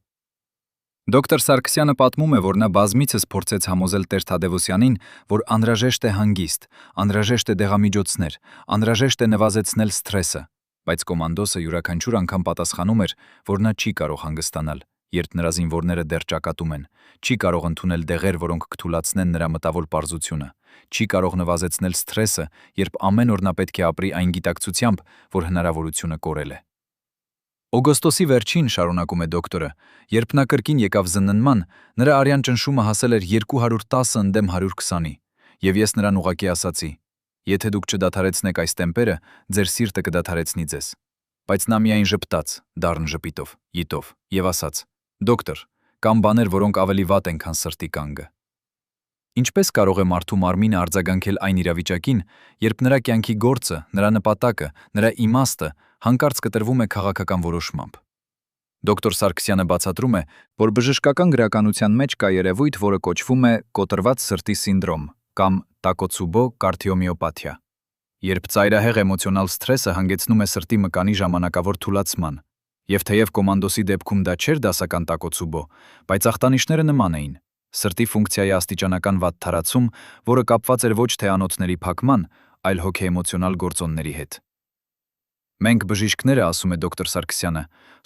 Դոկտոր Սարգսյանը պատմում է, որ նա բազմիցս փորձեց համոզել Տեր Թադևոսյանին, որ անհրաժեշտ է հանգիստ, անհրաժեշտ է դեղամիջոցներ, անհրաժեշտ է նվազեցնել սթրեսը, բայց կոմանդոսը յուրաքանչյուր անգամ պատասխանում էր, որ նա չի կարող հանգստանալ, երբ նրա զինվորները դեռ ճակատում են, չի կարող ընդունել դեղեր, որոնք կթուլացնեն նրա մտավոր պարզությունը, չի կարող նվազեցնել սթրեսը, երբ ամեն օր նա պետք է ապրի այն գիտակցությամբ, որ հնարավորությունը կորել է։ Օգոստոսի վերջին, շարունակում է դոկտորը, երբ նա կրկին եկավ զննման, նրա արյան ճնշումը հասել էր 210 ընդդեմ 120-ի, եւ ես նրան ուղղակի ասացի. եթե դուք չդադարեցնեք այս տեմպերը, ձեր սիրտը կդադարեցնի ձեզ։ Բայց նա միայն ժպտաց, դառն ժպիտով, իտով, եւ ասաց. դոկտոր, կան բաներ, որոնք ավելի վատ են, քան սրտի կանգը։ Ինչպես կարող է մարդու մարմինը արձագանքել այն իրավիճակին, երբ նրա կյանքի գործը, նրա նպատակը, նրա իմաստը հանկարծ կտրվում է քաղաքական որոշմամբ։ Դոկտոր Սարգսյանը բացատրում է, որ բժշկական գրականության մեջ կա երևույթ, որը կոչվում է կոտրված սրտի սինդրոմ կամ տակոցուբո կարդիոմիոպաթիա, երբ ծայրահեղ էմոցիոնալ սթրեսը հանգեցնում է սրտի մկանի ժամանակավոր թուլացման, եւ թեև կոմանդոսի դեպքում դա չէր դասական տակոցուբո, բայց ախտանիշները նման էին. սրտի ֆունկցիայի աստիճանական վատ թարացում, որը կապված էր ոչ թե անոթների փակման, այլ հոգեեմոցիոնալ գործոնների հետ։ Մենք բժիշկները, ասում է դոկտոր Սարգսյանը,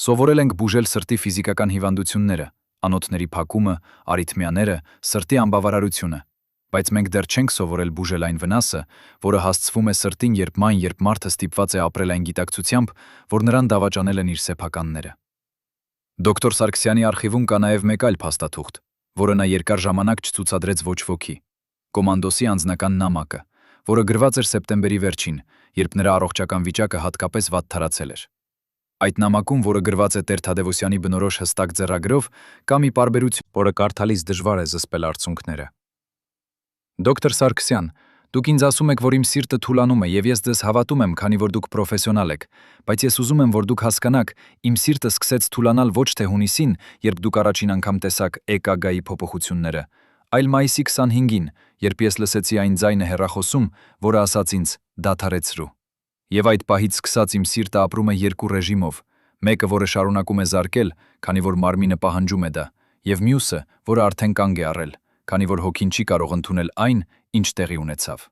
սովորել ենք բուժել սրտի ֆիզիկական հիվանդությունները, անոթների փակումը, արիթմիաները, սրտի անբավարարությունը, բայց մենք դեռ չենք սովորել բուժել այն վնասը, որը հասցվում է սրտին, երբ մարդը ստիպված է ապրել այն գիտակցությամբ, որ նրան դավաճանել են իր սեփականները։ Դոկտոր Սարգսյանի արխիվում կա նաև մեկ այլ փաստաթուղթ, որը նա երկար ժամանակ չցուցադրեց ոչ ոքի. կոմանդոսի անձնական նամակը, որը գրված էր սեպտեմբերի վերջին, երբ նրա առողջական վիճակը հատկապես վատ թարացել էր։ Այդ նամակում, որը գրված է Տեր Թադևոսյանի բնորոշ հստակ ձեռագրով, կա մի պարբերություն, որը կարդալիս դժվար է զսպել արցունքները։ Դոկտոր Սարգսյան, դուք ինձ ասում եք, որ իմ սիրտը թուլանում է, եւ ես ձեզ հավատում եմ, քանի որ դուք պրոֆեսիոնալ եք, բայց ես ուզում եմ, որ դուք հասկանաք, իմ սիրտը սկսեց թուլանալ ոչ թե հունիսին, երբ դուք առաջին անգամ տեսաք EKG-ի փոփոխությունները, այլ մայիսի 25-ին, երբ ես լսեցի այն ձայնը հեռախոսում, որը ասաց ինձ. «Դադարեցրու»։ Եվ այդ պահից սկսած իմ սիրտը ապրում է երկու ռեժիմով, մեկը, որը շարունակում է զարկել, քանի որ մարմինը պահանջում է դա, եւ մյուսը, որը արդեն կանգ է առել, քանի որ հոգին չի կարող ընդունել այն, ինչ տեղի ունեցավ։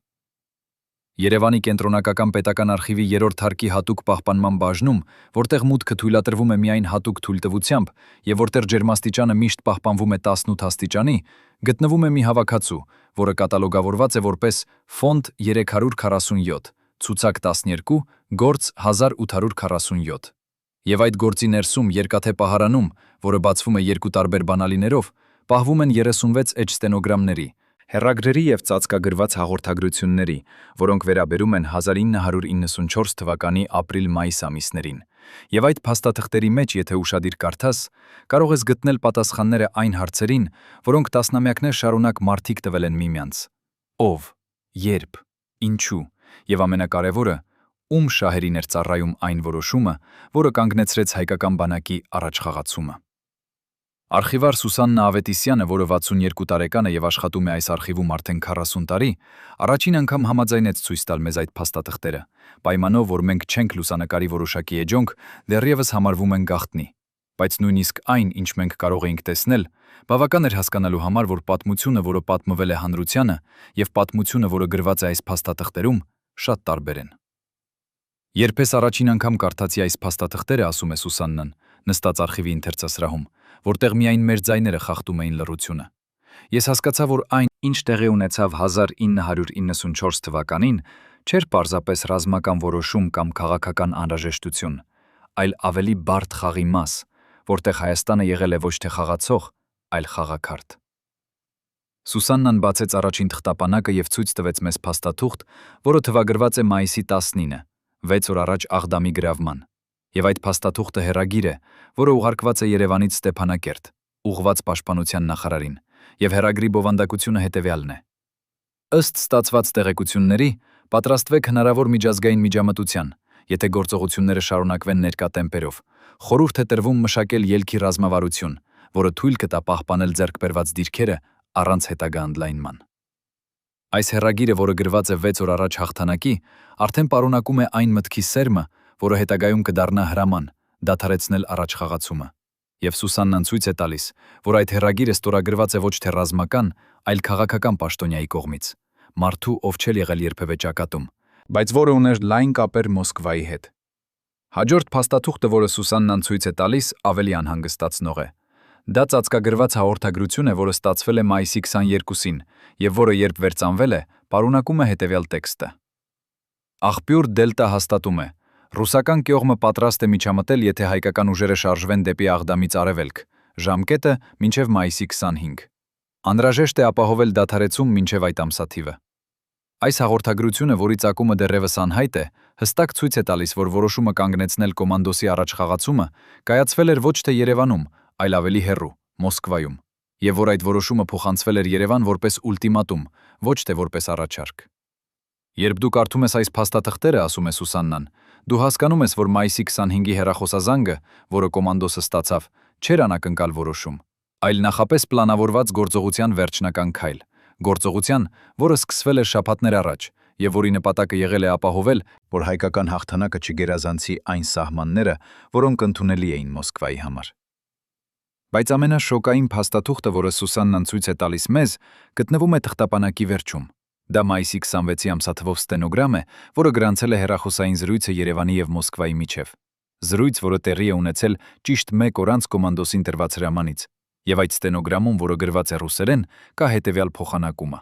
Երևանի կենտրոնակական պետական արխիվի 3-րդ հարկի հատուկ պահպանման բաժնում, որտեղ մուտքը թույլատրվում է միայն հատուկ թույլտվությամբ եւ որտեղ ջերմաստիճանը միշտ պահպանվում է 18 աստիճանի, գտնվում է մի հավաքածու, որը կատալոգավորված է որպես ֆոնդ 347, ցուցակ 12, գործ 1847։ Եվ այդ գործի ներսում երկաթե պահարանում, որը բացվում է երկու տարբեր բանալիներով, պահվում են 36 էջ ստենոգրամների, հեռագրերի եւ ծածկագրված հաղորդագրությունների, որոնք վերաբերում են 1994 թվականի ապրիլ-մայիս ամիսներին։ Եվ այդ փաստաթղթերի մեջ, եթե ուշադիր կարդաս, կարող ես գտնել պատասխանները այն հարցերին, որոնք տասնամյակներ շարունակ մարդիկ տվել են միմյանց. ով, երբ, ինչու, եւ ամենակարևորը, ում շահերին էր ծառայում այն որոշումը, որը կանգնեցրեց հայկական բանակի առաջխաղացումը։ Արխիվար Սուսաննա Ավետիսյանը, որը 62 տարեկան է եւ աշխատում է այս արխիվում արդեն 40 տարի, առաջին անգամ համաձայնեց ցույց տալ մեզ այդ փաստաթղթերը, պայմանով, որ մենք չենք լուսանկարի որոշակի էջոնք, դեռևս համարվում են գաղտնի, բայց նույնիսկ այն, ինչ մենք կարող էինք տեսնել, բավական էր հասկանալու համար, որ պատմությունը, որը պատմվել է հանրությանը, եւ պատմությունը, որը գրված է այս փաստաթղթերում, շատ տարբեր են։ Երբ ես առաջին անգամ կարդացի այս փաստաթղթերը, ասում է Սուսաննան, նստած արխիվի ընթերցասրահում, որտեղ միայն մեր ձայները խախտում էին լռությունը, ես հասկացա, որ այն, ինչ տեղի ունեցավ 1994 թվականին, չէր պարզապես ռազմական որոշում կամ քաղաքական անհրաժեշտություն, այլ ավելի բարդ խաղի մաս, որտեղ Հայաստանը եղել է ոչ թե խաղացող, այլ խաղաքարտ։ Սուսաննան բացեց առաջին թղթապանակը եւ ցույց տվեց մեզ փաստաթուղթ, որը թվագրված է մայիսի 19-ը, 6 օր առաջ Աղդամի գրավման, եւ այդ փաստաթուղթը հեռագիր է, որը ուղարկված է Երևանից Ստեփանակերտ, ուղղված պաշտպանության նախարարին, եւ հեռագրի բովանդակությունը հետեւյալն է. ըստ ստացված տեղեկությունների, պատրաստվեք հնարավոր միջազգային միջամտության, եթե գործողությունները շարունակվեն ներկա տեմպերով, խորհուրդ է տրվում մշակել ելքի ռազմավարություն, որը թույլ կտա պահպանել ձեռքբերված դիրքերը առանց հետագա ընդլայնման։ Այս հեռագիրը, որը գրված է 6 օր առաջ հաղթանակի, արդեն պարունակում է այն մտքի սերմը, որը հետագայում կդառնա հրաման, դադարեցնել առաջխաղացումը։ Եվ Սուսաննան ցույց է տալիս, որ այդ հեռագիրը ստորագրված է ոչ թե ռազմական, այլ քաղաքական պաշտոնյայի կողմից, մարդու, ով չէր եղել երբևէ ճակատում, բայց որը ուներ լայն կապեր Մոսկվայի հետ։ Հաջորդ փաստաթուղթը, որը Սուսաննան ցույց է տալիս, ավելի անհանգստացնող է։ Դա ծածկագրված հաղորդագրություն է, որը ստացվել է մայիսի 22-ին, եւ որը երբ վերծանվել է, պարունակում է հետևյալ տեքստը. Աղբյուր Դելտա հաստատում է. ռուսական կողմը պատրաստ է միջամտել, եթե հայկական ուժերը շարժվեն դեպի Աղդամից արևելք, ժամկետը մինչև մայիսի 25։ Անհրաժեշտ է ապահովել դադարեցում մինչև այդ ամսաթիվը։ Այս հաղորդագրությունը, որի ծագումը դեռևս անհայտ է, հստակ ցույց է տալիս, որ որոշումը կանգնեցնել կոմանդոսի առաջխաղացումը կայացվել էր ոչ թե Երևանում, այլ ավելի հեռու, Մոսկվայում, եւ որ այդ որոշումը փոխանցվել էր Երևան որպես ուլտիմատում, ոչ թե որպես առաջարկ։ Երբ դու կարդում ես այս փաստաթղթերը, ասում է Սուսաննան, դու հասկանում ես, որ մայիսի 25-ի հեռախոսազանգը, որը կոմանդոսը ստացավ, չէր անակնկալ որոշում, այլ նախապես պլանավորված գործողության վերջնական քայլ, գործողության, որը սկսվել էր շաբաթներ առաջ, եւ որի նպատակը եղել է ապահովել, որ հայկական հաղթանակը չգերազանցի այն սահմանները, որոնք ընդունելի էին Մոսկվայի համար։ Բայց ամենաշոկային փաստաթուղթը, որը Սուսաննան ցույց է տալիս մեզ, գտնվում է թղթապանակի վերջում։ Դա մայիսի 26-ի ամսաթվով ստենոգրամ է, որը գրանցել է հեռախոսային զրույցը Երևանի եւ Մոսկվայի միջև։ Զրույց, որը տեղի է ունեցել ճիշտ 1 օր անց կոմանդոսին տրված հրամանից, եւ այդ ստենոգրամում, որը գրված է ռուսերեն, կա հետևյալ փոխանակումը.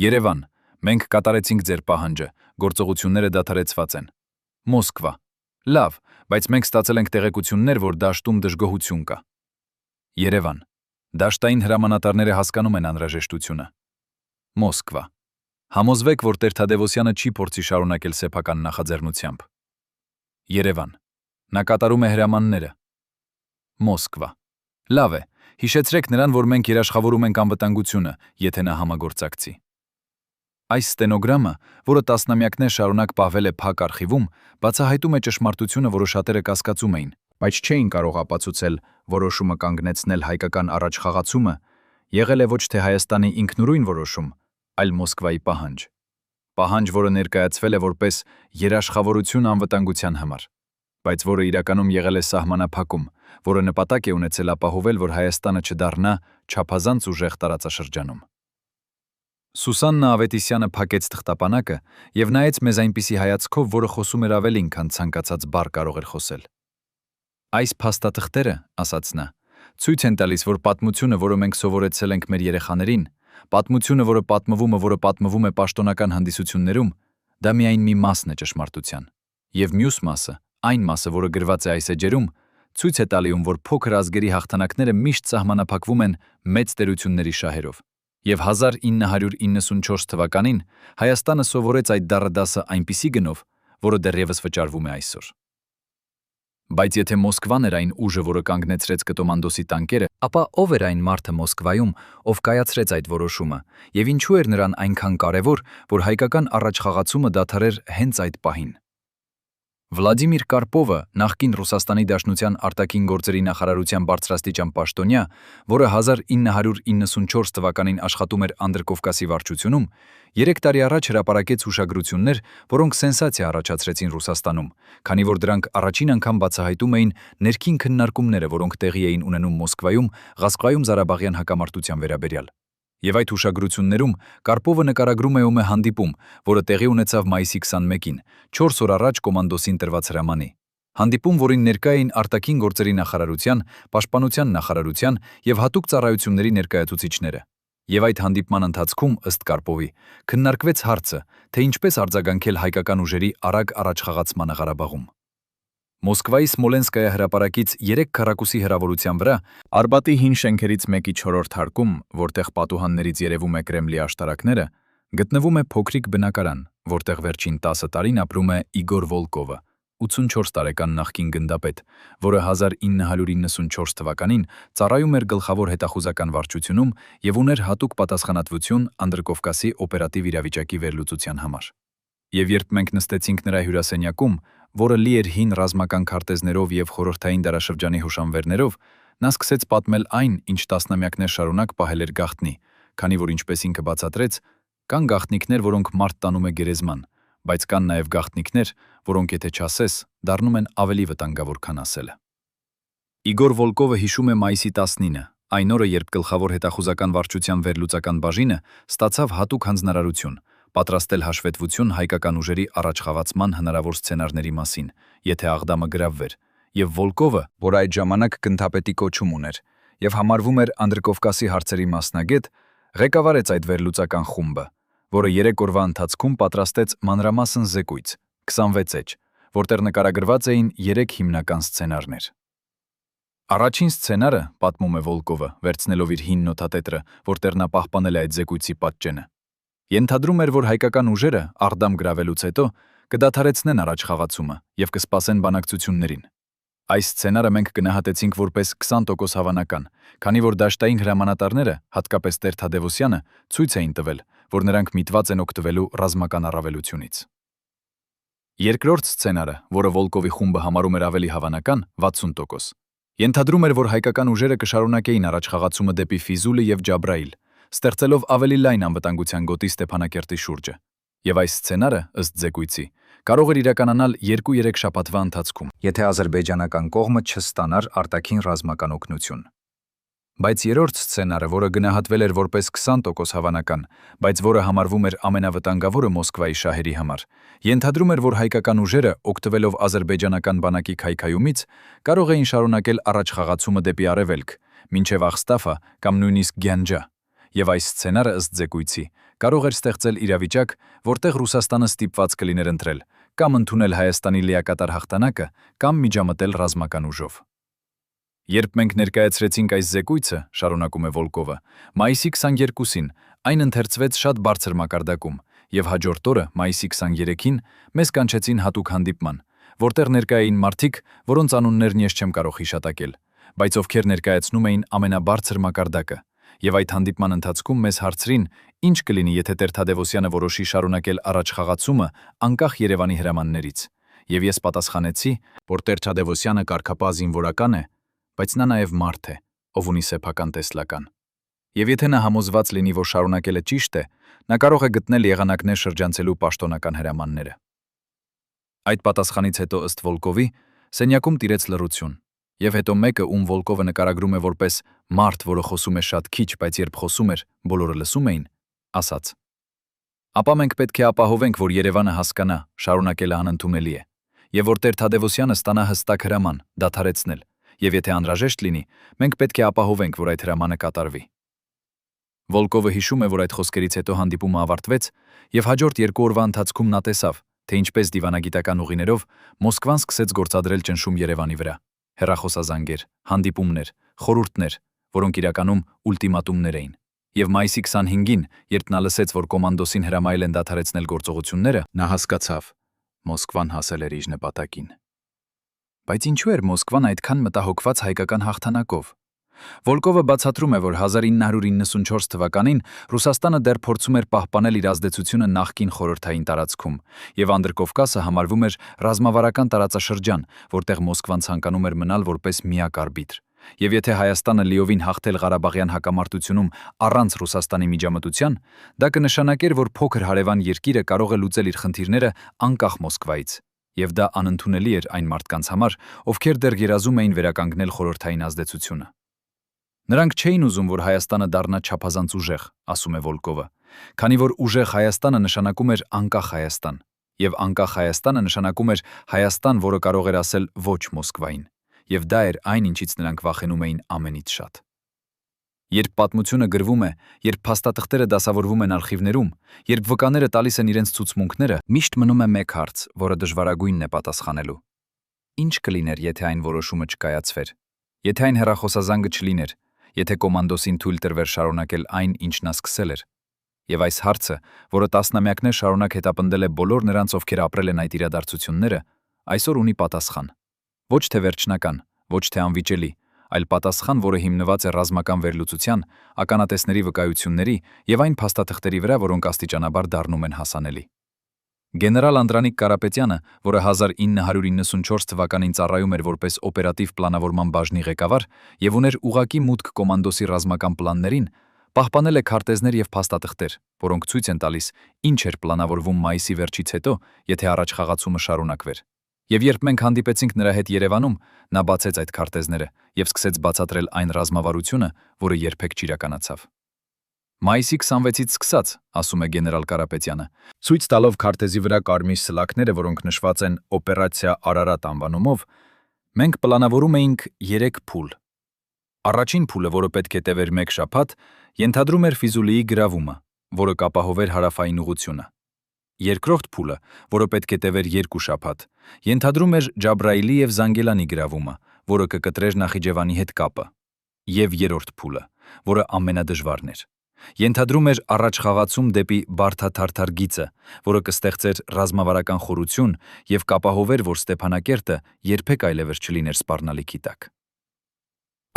Երևան, մենք կատարեցինք ձեր պահանջը, գործողությունները դադարեցված են։ Մոսկվա, լավ, բայց մենք ստացել ենք տեղեկություններ, որ դաշտում դժգոհություն կա։ Երևան, դաշտային հրամանատարները հասկանում են անհրաժեշտությունը։ Մոսկվա, համոզվեք, որ Տեր Թադևոսյանը չի փորձի շարունակել սեփական նախաձեռնությամբ։ Երևան, նա կատարում է հրամանները։ Մոսկվա, լավ է, հիշեցրեք նրան, որ մենք երաշխավորում ենք անվտանգությունը, եթե նա համագործակցի։ Այս ստենոգրամը, որը տասնամյակներ շարունակ պահվել է փակ արխիվում, բացահայտում է ճշմարտությունը, որը շատերը կասկածում էին, բայց չէին կարող ապացուցել որոշումը կանգնեցնել հայկական առաջխաղացումը, եղել է ոչ թե Հայաստանի ինքնուրույն որոշում, այլ Մոսկվայի պահանջ։ Պահանջ, որը ներկայացվել է որպես երաշխավորություն անվտանգության համար, բայց որը իրականում եղել է սահմանափակում, որը նպատակ է ունեցել ապահովել, որ Հայաստանը չդառնա չափազանց ուժեղ տարածաշրջանում։ Սուսաննա Ավետիսյանը փակեց թղթապանակը եւ նայեց մեզ այնպիսի հայացքով, որը խոսում էր ավելին, քան ցանկացած բառ կարող էր խոսել։ Այս փաստաթղթերը, ասաց նա, ցույց են տալիս, որ պատմությունը, որը մենք սովորեցել ենք մեր երեխաներին, պատմությունը, որը պատմվում է պաշտոնական հանդիսություններում, դա միայն մի մասն է ճշմարտության։ Եվ մյուս մասը, այն մասը, որը գրված է այս էջերում, ցույց է տալիս, որ փոքր ազգերի հաղթանակները միշտ սահմանափակվում են մեծ տերությունների շահերով։ Եվ 1994 թվականին Հայաստանը սովորեց այդ դառը դասը այնպիսի գնով, որը դեռևս վճարվում է այսօր։ Բայց եթե Մոսկվան էր այն ուժը, որը կանգնեցրեց կտոմանդոսի տանկերը, ապա ով էր այն մարդը Մոսկվայում, ով կայացրեց այդ որոշումը, եւ ինչու էր նրան այնքան կարևոր, որ հայկական առաջխաղացումը դադարեր հենց այդ պահին։ Վլադիմիր Կարպովը, նախկին Ռուսաստանի Դաշնության արտաքին գործերի նախարարության բարձրաստիճան պաշտոնյա, որը 1994 թվականին աշխատում էր Անդրկովկասի վարչությունում, 3 տարի առաջ հրապարակեց հուշագրություններ, որոնք սենսացիա առաջացրեցին Ռուսաստանում, քանի որ դրանք առաջին անգամ բացահայտում էին ներքին քննարկումները, որոնք տեղի էին ունենում Մոսկվայում Ղազկայում-Ղարաբաղյան հակամարտության վերաբերյալ։ Եվ այդ հուշագրություններում Կարպովը նկարագրում է հանդիպում, որը տեղի ունեցավ մայիսի 21-ին, 4 օր առաջ կոմանդոսին տրված հրամանի։ Հանդիպում, որին ներկա էին արտաքին գործերի նախարարության, պաշտպանության նախարարության եւ հատուկ ծառայությունների ներկայացուցիչները։ Եվ այդ հանդիպման ընթացքում, ըստ Կարպովի, քննարկվեց հարցը, թե ինչպես արձագանքել հայկական ուժերի արագ առաջխաղացմանը Ղարաբաղում։ Մոսկվայի Սմոլենսկայա հրապարակից 3 քառակուսի հեռավորության վրա Արբատի հին շենքերից մեկի 4-րդ հարկում, որտեղ պատուհաններից երևում է Կրեմլի աշտարակները, գտնվում է փոքրիկ բնակարան, որտեղ վերջին 10 տարին ապրում է Իգոր Վոլկովը, 84 տարեկան նախկին գնդապետ, որը 1994 թվականին ծառայում էր գլխավոր հետախուզական վարչությունում եւ ուներ հատուկ պատասխանատվություն Անդրկովկասի օպերատիվ իրավիճակի վերլուծության համար։ Եվ երբ մենք նստեցինք նրա հյուրասենյակում, որը լի էր հին ռազմական քարտեզներով եւ խորհրդային դարաշրջանի հուշանվերներով, նա սկսեց պատմել այն, ինչ տասնամյակներ շարունակ պահել էր գաղտնի, քանի որ ինչպես ինքը բացատրեց, կան գաղտնիքներ, որոնք մարդ տանում է գերեզման, բայց կան նաեւ գաղտնիքներ, որոնք եթե չասես, դառնում են ավելի վտանգավոր, քան ասելը։ Իգոր Վոլկովը հիշում է մայիսի 19-ը, այն օրը, երբ գլխավոր հետախուզական վարչության վերլուծական բաժինը ստացավ հատուկ հանձնարարություն պատրաստել հաշվետվություն հայկական ուժերի առաջխաղացման հնարավոր սցենարների մասին, եթե Աղդամը գրավվեր, եւ Վոլկովը, որ այդ ժամանակ գնդապետի կոչում ուներ եւ համարվում էր Անդրկովկասի հարցերի մասնագետ, ղեկավարեց այդ վերլուծական խումբը, որը 3 օրվա ընթացքում պատրաստեց մանրամասն զեկույց, 26 էջ, որտեղ նկարագրված էին 3 հիմնական սցենարներ։ Առաջին սցենարը, պատմում է Վոլկովը, վերցնելով իր հին նոթատետրը, որտեղ նա պահպանել է այդ զեկույցի պատճենը, ենթադրում էր, որ հայկական ուժերը Աղդամ գրավելուց հետո կդադարեցնեն առաջխաղացումը եւ կսպասեն բանակցություններին։ Այս սցենարը մենք գնահատեցինք որպես 20% հավանական, քանի որ դաշտային հրամանատարները, հատկապես Տեր Թադևոսյանը, ցույց էին տվել, որ նրանք միտված են օգտվելու ռազմական առավելությունից։ Երկրորդ սցենարը, որը Վոլկովի խումբը համարում էր ավելի հավանական, 60%, ենթադրում էր, որ հայկական ուժերը կշարունակեին առաջխաղացումը դեպի Ֆիզուլը եւ Ջաբրայիլ, ստեղծելով ավելի լայն անվտանգության գոտի Ստեփանակերտի շուրջը։ Եվ այս սցենարը, ըստ զեկույցի, կարող էր իրականանալ 2-3 շաբաթվա ընթացքում, եթե ադրբեջանական կողմը չստանար արտաքին ռազմական օգնություն։ Բայց երրորդ սցենարը, որը գնահատվել էր որպես 20% հավանական, բայց որը համարվում էր ամենավտանգավորը Մոսկվայի շահերի համար, ենթադրում էր, որ հայկական ուժերը, օգտվելով ադրբեջանական բանակի քայքայումից, կարող էին շարունակել առաջխաղացումը դեպի արևելք, մինչև Աղստաֆա կամ նույնիսկ Գյանջա։ Եվ այս սցենարը, ըստ զեկույցի, կարող էր ստեղծել իրավիճակ, որտեղ Ռուսաստանը ստիպված կլիներ ընտրել կամ ընդունել Հայաստանի լիակատար հաղթանակը, կամ միջամտել ռազմական ուժով։ Երբ մենք ներկայացրեցինք այս զեկույցը, շարունակում է Վոլկովը, մայիսի 22-ին այն ընթերցվեց շատ բարձր մակարդակում, եւ հաջորդ օրը, մայիսի 23-ին, մեզ կանչեցին հատուկ հանդիպման, որտեղ ներկայ էին մարդիկ, որոնց անուններն ես չեմ կարող հիշատակել, բայց ովքեր ներկայացնում էին ամենաբարձր մակարդակը, եւ այդ հանդիպման ընթացքում մեզ հարցրին, ինչ կլինի, եթե Տեր Թադևոսյանը որոշի շարունակել առաջխաղացումը անկախ Երևանի հրամաններից, եւ ես պատասխանեցի, որ Տեր Թադևոսյանը կարգապահ զինվորական է, բայց նա նաև մարդ է, ով ունի սեփական տեսլական։ Եվ եթե նա համոզված լինի, որ շարունակելը ճիշտ է, նա կարող է գտնել եղանակներ շրջանցելու պաշտոնական հրամանները։ Այդ պատասխանից հետո, ըստ Վոլկովի, սենյակում տիրեց լռություն, եւ հետո մեկը, ում Վոլկովը նկարագրում է որպես մարդ, որը խոսում է շատ քիչ, բայց երբ խոսում էր, բոլորը լսում էին, ասաց. Ապա մենք պետք է ապահովենք, որ Երևանը հասկանա, շարունակելը անընդունելի է, եւ որ Տեր Թադևոսյանը ստանա հստակ հրաման դադարեցնել, եւ եթե անհրաժեշտ լինի, մենք պետք է ապահովենք, որ այդ հրամանը կատարվի։ Վոլկովը հիշում է, որ այդ խոսքերից հետո հանդիպումը ավարտվեց, եւ հաջորդ 2 օրվա ընթացքում նա տեսավ, թե ինչպես դիվանագիտական ուղիներով Մոսկվան սկսեց գործադրել ճնշում Երևանի վրա։ Հեռախոսազանգեր, հանդիպումներ, խորհուրդներ, որոնք իրականում ուլտիմատումներ էին։ Եվ մայիսի 25-ին, երբ նա լսեց, որ կոմանդոսին հրամայել են դադարեցնել գործողությունները, նա հասկացավ. Մոսկվան հասել էր իր նպատակին։ Բայց ինչու էր Մոսկվան այդքան մտահոգված հայկական հաղթանակով։ Վոլկովը բացատրում է, որ 1994 թվականին Ռուսաստանը դեռ փորձում էր պահպանել իր ազդեցությունը նախկին խորհրդային տարածքում, եւ Անդրկովկասը համարվում էր ռազմավարական տարածաշրջան, որտեղ Մոսկվան ցանկանում էր մնալ որպես միակ արբիտր։ Եվ եթե Հայաստանը լիովին հաղթել Ղարաբաղյան հակամարտությունում առանց Ռուսաստանի միջամտության, դա կնշանակեր, որ փոքր հարևան երկիրը կարող է լուծել իր խնդիրները անկախ Մոսկվայից, եւ դա անընդունելի էր այն մարդկանց համար, ովքեր դեռ երազում էին վերականգնել խորհրդային ազդեցությունը։ Նրանք չէին ուզում, որ Հայաստանը դառնա չափազանց ուժեղ, ասում է Վոլկովը, քանի որ ուժեղ Հայաստանը նշանակում էր անկախ Հայաստան, եւ անկախ Հայաստանը նշանակում էր Հայաստան, որը կարող էր ասել ոչ Մոսկվային, եւ դա էր այն, ինչից նրանք վախենում էին ամենից շատ։ Երբ պատմությունը գրվում է, երբ փաստաթղթերը դասավորվում են արխիվներում, երբ վկաները տալիս են իրենց ցուցմունքները, միշտ մնում է մեկ հարց, որը դժվարագույնն է պատասխանելու։ Ինչ կլիներ, եթե այն որոշումը չկայացվեր, եթե այն հեռախոսազանգը չլիներ, եթե կոմանդոսին թույլ տրվեր շարունակել այն, ինչ նա սկսել էր։ Եվ այս հարցը, որը տասնամյակներ շարունակ հետապնդել է բոլոր նրանց, ովքեր ապրել են այդ իրադարձությունները, այսօր ունի պատասխան։ Ոչ թե վերջնական, ոչ թե անվիճելի, այլ պատասխան, որը հիմնված է ռազմական վերլուծության, ականատեսների վկայությունների եւ այն փաստաթղթերի վրա, որոնք աստիճանաբար դառնում են հասանելի։ Գեներալ Անդրանիկ Կարապետյանը, որը 1994 թվականին ծառայում էր որպես օպերատիվ պլանավորման բաժնի ղեկավար եւ ուներ ուղակի մուտք կոմանդոսի ռազմական պլաններին, պահպանել է քարտեզներ եւ փաստաթղթեր, որոնք ցույց են տալիս, ինչ էր պլանավորվում մայիսի վերջից հետո, եթե առաջխաղացումը շարունակվեր։ Եվ երբ մենք հանդիպեցինք նրա հետ Երևանում, նա բացեց այդ քարտեզները եւ սկսեց բացատրել այն ռազմավարությունը, որը երբեք չիրականացավ։ Մայիսի 26-ից սկսած, ասում է գեներալ Կարապետյանը, ցույց տալով քարտեզի վրա կարմիր սլաքները, որոնք նշված են օպերացիա Արարատ անվանումով, մենք պլանավորում էինք 3 փուլ։ Առաջին փուլը, որը պետք է տևեր 1 շաբաթ, ենթադրում էր Ֆիզուլիի գրավումը, որը կապահովեր հարավային ուղղությունը։ Երկրորդ փուլը, որը պետք է տևեր 2 շաբաթ, ենթադրում էր Ջաբրայիլի եւ Զանգելանի գրավումը, որը կկտրեր Նախիջևանի հետ կապը։ Եվ երրորդ փուլը, որը ամենադժվարն էր, ենթադրում էր առաջխաղացում դեպի Բարդաթարթար գիծը, որը կստեղծեր ռազմավարական խորություն եւ կապահովեր, որ Ստեփանակերտը երբեք այլևս չլիներ սպառնալիքի տակ։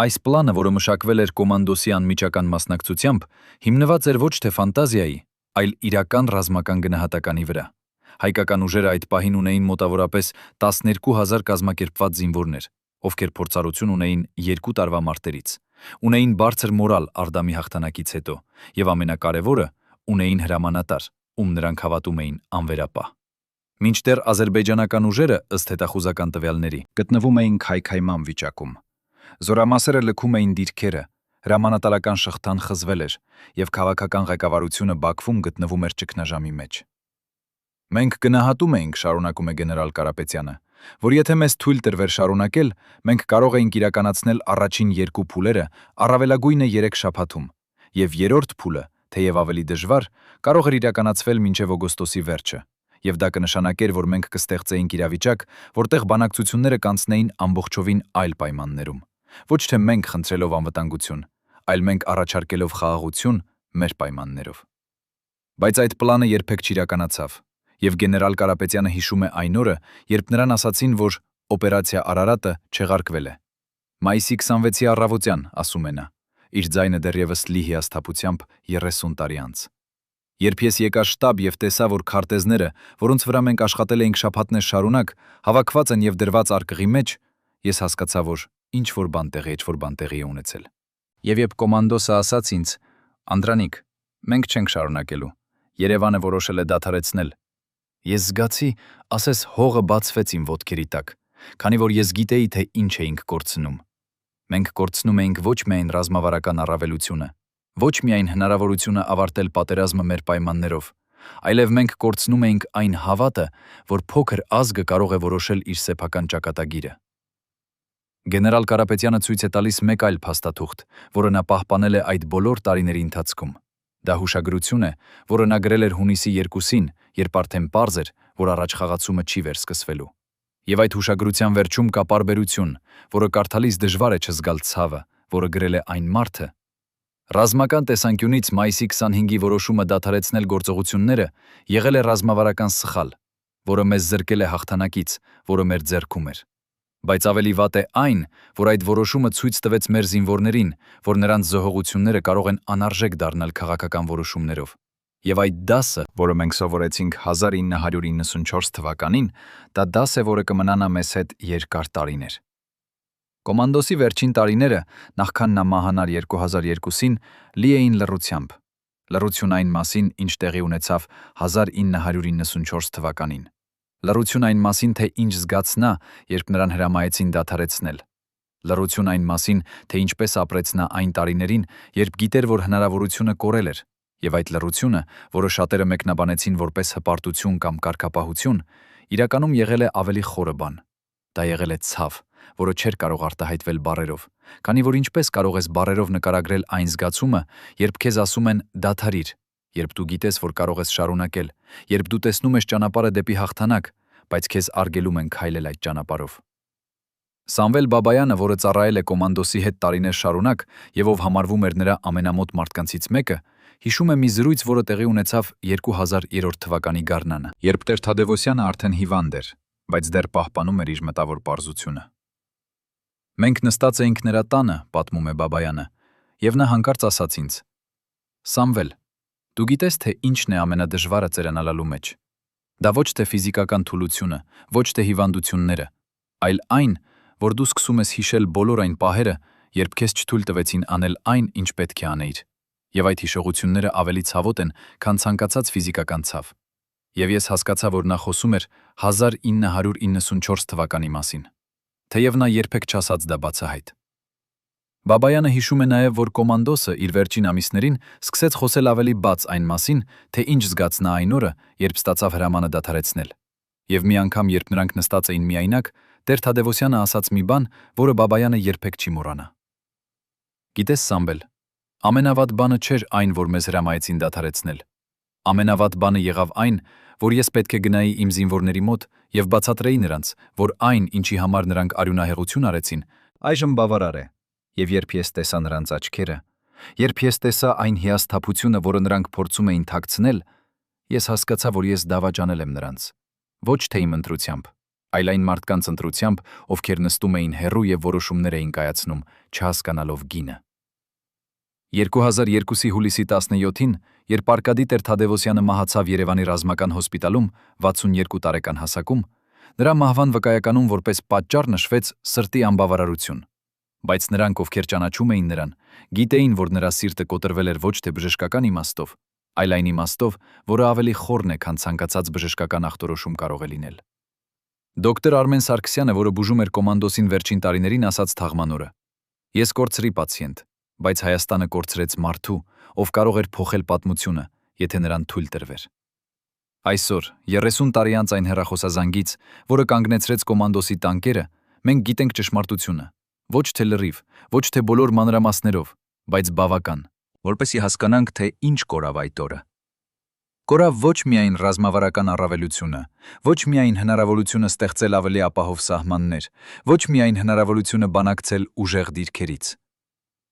Այս պլանը, որը մշակվել էր կոմանդոսի անմիջական մասնակցությամբ, հիմնված էր ոչ թե ֆանտազիայի, այլ իրական ռազմական գնահատականի վրա։ Հայկական ուժերը այդ պահին ունեին մոտավորապես 12000 կազմակերպված զինվորներ, ովքեր փորձառություն ունեին 2 տարվա մարտերից, ունեին բարձր մորալ Արդամի հաղթանակից հետո, եւ ամենակարևորը, ունեին հրամանատար, ում նրանք հավատում էին անվերապահ։ Մինչդեռ ազերբայջանական ուժերը, ըստ հետախուզական տվյալների, գտնվում էին քայքայման վիճակում։ Զորամասերը լքում էին դիրքերը, հրամանատարական շղթան խզվել էր, եւ քաղաքական ղեկավարությունը Բաքվում գտնվում էր ճգնաժամի մեջ։ Մենք գնահատում էինք, շարունակում է գեներալ Կարապետյանը, որ եթե մեզ թույլ տրվեր շարունակել, մենք կարող էինք իրականացնել առաջին 2 փուլերը առավելագույնը 3 շաբաթում, եւ երրորդ փուլը, թեև ավելի դժվար, կարող էր իրականացվել մինչև օգոստոսի վերջը, եւ դա կնշանակեր, որ մենք կստեղծեինք իրավիճակ, որտեղ բանակցությունները կանցնեին ամբողջովին այլ պայմաններում։ Ոչ թե մենք խնդրելով անվտանգություն, այլ մենք առաջարկելով խաղաղություն մեր պայմաններով։ Բայց այդ պլանը երբեք չիրականացավ, եւ գեներալ Կարապետյանը հիշում է այն օրը, երբ նրան ասացին, որ օպերացիա Արարատը չեղարկվել է։ Մայիսի 26-ի առավոտյան, ասում է նա, իր ձայնը դեռևս լի հիասթափությամբ 30 տարի անց։ Երբ ես եկա շտաբ եւ տեսա, որ քարտեզները, որոնց վրա մենք աշխատել էինք շաբաթներ շարունակ, հավաքված են եւ դրված արկղի մեջ, ես հասկացա, որ ինչ-որ բան տեղի է ունեցել։ Եվ երբ կոմանդոսը ասաց ինձ. «Անդրանիկ, մենք չենք շարունակելու, Երևանը որոշել է դադարեցնել», ես զգացի, ասես հողը բացվեց իմ ոտքերի տակ, քանի որ ես գիտեի, թե ինչ էինք կորցնում։ Մենք կորցնում էինք ոչ միայն ռազմավարական առավելությունը, ոչ միայն հնարավորությունը ավարտել պատերազմը մեր պայմաններով, այլև մենք կորցնում էինք այն հավատը, որ փոքր ազգը կարող է որոշել իր սեփական ճակատագիրը։ Գեներալ Կարապետյանը ցույց է տալիս մեկ այլ փաստաթուղթ, որը նա պահպանել է այդ բոլոր տարիների ընթացքում։ Դա հուշագրություն է, որը նա գրել էր հունիսի 2-ին, երբ արդեն պարզ էր, որ առաջխաղացումը չի վերսկսվելու։ Եվ այդ հուշագրության վերջում կա պարբերություն, որը կարդալիս դժվար է չզգալ ցավը, որը գրել է այն մարդը։ Ռազմական տեսանկյունից մայիսի 25-ի որոշումը դադարեցնել գործողությունները եղել է ռազմավարական սխալ, որը մեզ զրկել է հաղթանակից, որը մեր ձեռքում էր։ Բայց ավելի վատ է այն, որ այդ որոշումը ցույց տվեց մեր զինվորներին, որ նրանց զոհողությունները կարող են անարժեք դառնալ քաղաքական որոշումներով։ Եվ այդ դասը, որը մենք սովորեցինք 1994 թվականին, դա դաս է, որը կմնանա մեզ հետ երկար տարիներ։ Կոմանդոսի վերջին տարիները, նախքան նա մահանար 2002-ին, լի էին լռությամբ։ Լռություն այն մասին, ինչ տեղի ունեցավ 1994 թվականին։ Լռություն այն մասին, թե ինչ զգաց նա, երբ նրան հրամայեցին դադարեցնել։ Լռություն այն մասին, թե ինչպես ապրեց նա այն տարիներին, երբ գիտեր, որ հնարավորությունը կորել էր, եւ այդ լռությունը, որը շատերը մեկնաբանեցին որպես հպարտություն կամ կարգապահություն, իրականում եղել է ավելի խորը բան։ Դա եղել է ցավ, որը չէր կարող արտահայտվել բառերով, քանի որ ինչպես կարող ես բառերով նկարագրել այն զգացումը, երբ քեզ ասում են «դադարիր», երբ դու գիտես, որ կարող ես շարունակել, երբ դու տեսնում ես ճանապարհը դեպի հաղթանակ, բայց քեզ արգելում են քայլել այդ ճանապարհով։ Սամվել Բաբայանը, որը ծառայել է կոմանդոսի հետ տարիներ շարունակ եւ ով համարվում էր նրա ամենամոտ մարդկանցից մեկը, հիշում է մի զրույց, որը տեղի ունեցավ 2003 թվականի գարնանը, երբ Տեր Թադևոսյանը արդեն հիվանդ էր, բայց դեռ պահպանում էր իր մտավոր պարզությունը։ Մենք նստած էինք նրա տանը, պատմում է Բաբայանը, եւ նա հանկարծ ասաց ինձ. «Սամվել, դու գիտես, թե ինչն է ամենադժվարը ծերանալու մեջ։ Դա ոչ թե ֆիզիկական թուլությունը, ոչ թե հիվանդությունները, այլ այն, որ դու սկսում ես հիշել բոլոր այն պահերը, երբ քեզ չթույլ տվեցին անել այն, ինչ պետք է անեիր, եւ այդ հիշողությունները ավելի ցավոտ են, քան ցանկացած ֆիզիկական ցավ։ Եվ ես հասկացա, որ նա խոսում էր 1994 թվականի մասին, թեև նա երբեք չասաց դա բացահայտ։ Բաբայանը հիշում է նաև, որ կոմանդոսը իր վերջին ամիսներին սկսեց խոսել ավելի բաց այն մասին, թե ինչ զգաց նա այն օրը, երբ ստացավ հրամանը դադարեցնել։ Եվ մի անգամ, երբ նրանք նստած էին միայնակ, Տեր Թադևոսյանը ասաց մի բան, որը Բաբայանը երբեք չի մոռանա։ Գիտես, Սամվել, ամենավատ բանը չէր այն, որ մեզ հրամայեցին դադարեցնել։ Ամենավատ բանը եղավ այն, որ ես պետք է գնայի իմ զինվորների մոտ եւ բացատրեի նրանց, որ այն, ինչի համար նրանք արյունահեղություն արեցին, այժմ բավարար է։ Եվ երբ ես տեսա նրանց աչքերը, երբ ես տեսա այն հիասթափությունը, որը նրանք փորձում էին թաքցնել, ես հասկացա, որ ես դավաճանել եմ նրանց։ Ոչ թե իմ ընտրությամբ, այլ այն մարդկանց ընտրությամբ, ովքեր նստում էին հեռու եւ որոշումներ էին կայացնում, չհասկանալով գինը։ 2002-ի հուլիսի 17-ին, երբ Արկադի Տեր Թադևոսյանը մահացավ Երևանի ռազմական հոսպիտալում 62 տարեկան հասակում, նրա մահվան վկայականում որպես պատճառ նշվեց սրտի անբավարարություն։ Բայց նրանք, ովքեր ճանաչում էին նրան, գիտեին, որ նրա սիրտը կոտրվել էր ոչ թե բժշկական իմաստով, այլ այն իմաստով, որը ավելի խորն է, քան ցանկացած բժշկական ախտորոշում կարող է լինել։ Դոկտոր Արմեն Սարգսյանը, որը բուժում էր կոմանդոսին վերջին տարիներին, ասաց թաղման օրը. «Ես կորցրի պացիենտ, բայց Հայաստանը կորցրեց մարդու, ով կարող էր փոխել պատմությունը, եթե նրան թույլ տրվեր»։ Այսօր, 30 տարի անց այն հեռախոսազանգից, որը կանգնեցրեց կոմանդոսի տանկերը, մենք գիտենք ճշմարտությունը, ոչ թե լրիվ, ոչ թե բոլոր մանրամասներով, բայց բավական, որպեսզի հասկանանք, թե ինչ կորավ այդ օրը։ Կորավ ոչ միայն ռազմավարական առավելությունը, ոչ միայն հնարավորությունը ստեղծել ավելի ապահով սահմաններ, ոչ միայն հնարավորությունը բանակցել ուժեղ դիրքերից։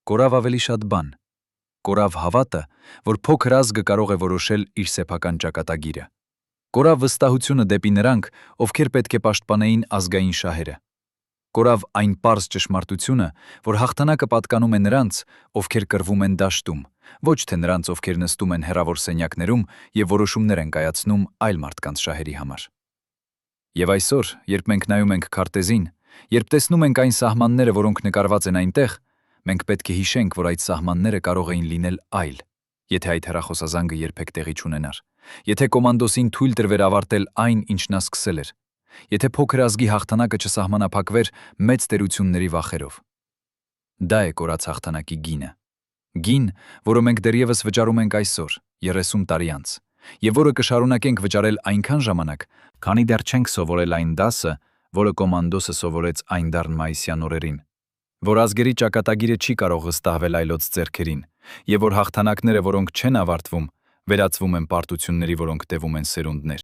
Կորավ ավելի շատ բան։ Կորավ հավատը, որ փոքր ազգը կարող է որոշել իր սեփական ճակատագիրը։ Կորավ վստահությունը դեպի նրանք, ովքեր պետք է պաշտպանեին ազգային շահերը։ Կորավ այն պարզ ճշմարտությունը, որ հաղթանակը պատկանում է նրանց, ովքեր կռվում են դաշտում, ոչ թե նրանց, ովքեր նստում են հեռավոր սենյակներում եւ որոշումներ են կայացնում այլ մարդկանց շահերի համար։ Եվ այսօր, երբ մենք նայում ենք քարտեզին, երբ տեսնում ենք այն սահմանները, որոնք նկարված են այնտեղ, մենք պետք է հիշենք, որ այդ սահմանները կարող էին լինել այլ, եթե այդ հեռախոսազանգը երբեք տեղի չունենար, եթե կոմանդոսին թույլ տրվեր ավարտել այն, ինչ նա սկսել էր, եթե փոքր ազգի հաղթանակը չսահմանափակվեր մեծ տերությունների վախերով։ Դա է կորած հաղթանակի գինը։ Գին, որը մենք դեռևս վճարում ենք այսօր, 30 տարի անց, եւ որը կշարունակենք վճարել այնքան ժամանակ, քանի դեռ չենք սովորել այն դասը, որը կոմանդոսը սովորեց այն դառն մայիսյան օրերին, որ ազգերի ճակատագիրը չի կարող հստահվել այլոց ձեռքերին, եւ որ հաղթանակները, որոնք չեն ավարտվում, վերածվում են պարտությունների, որոնք տևում են սերունդներ։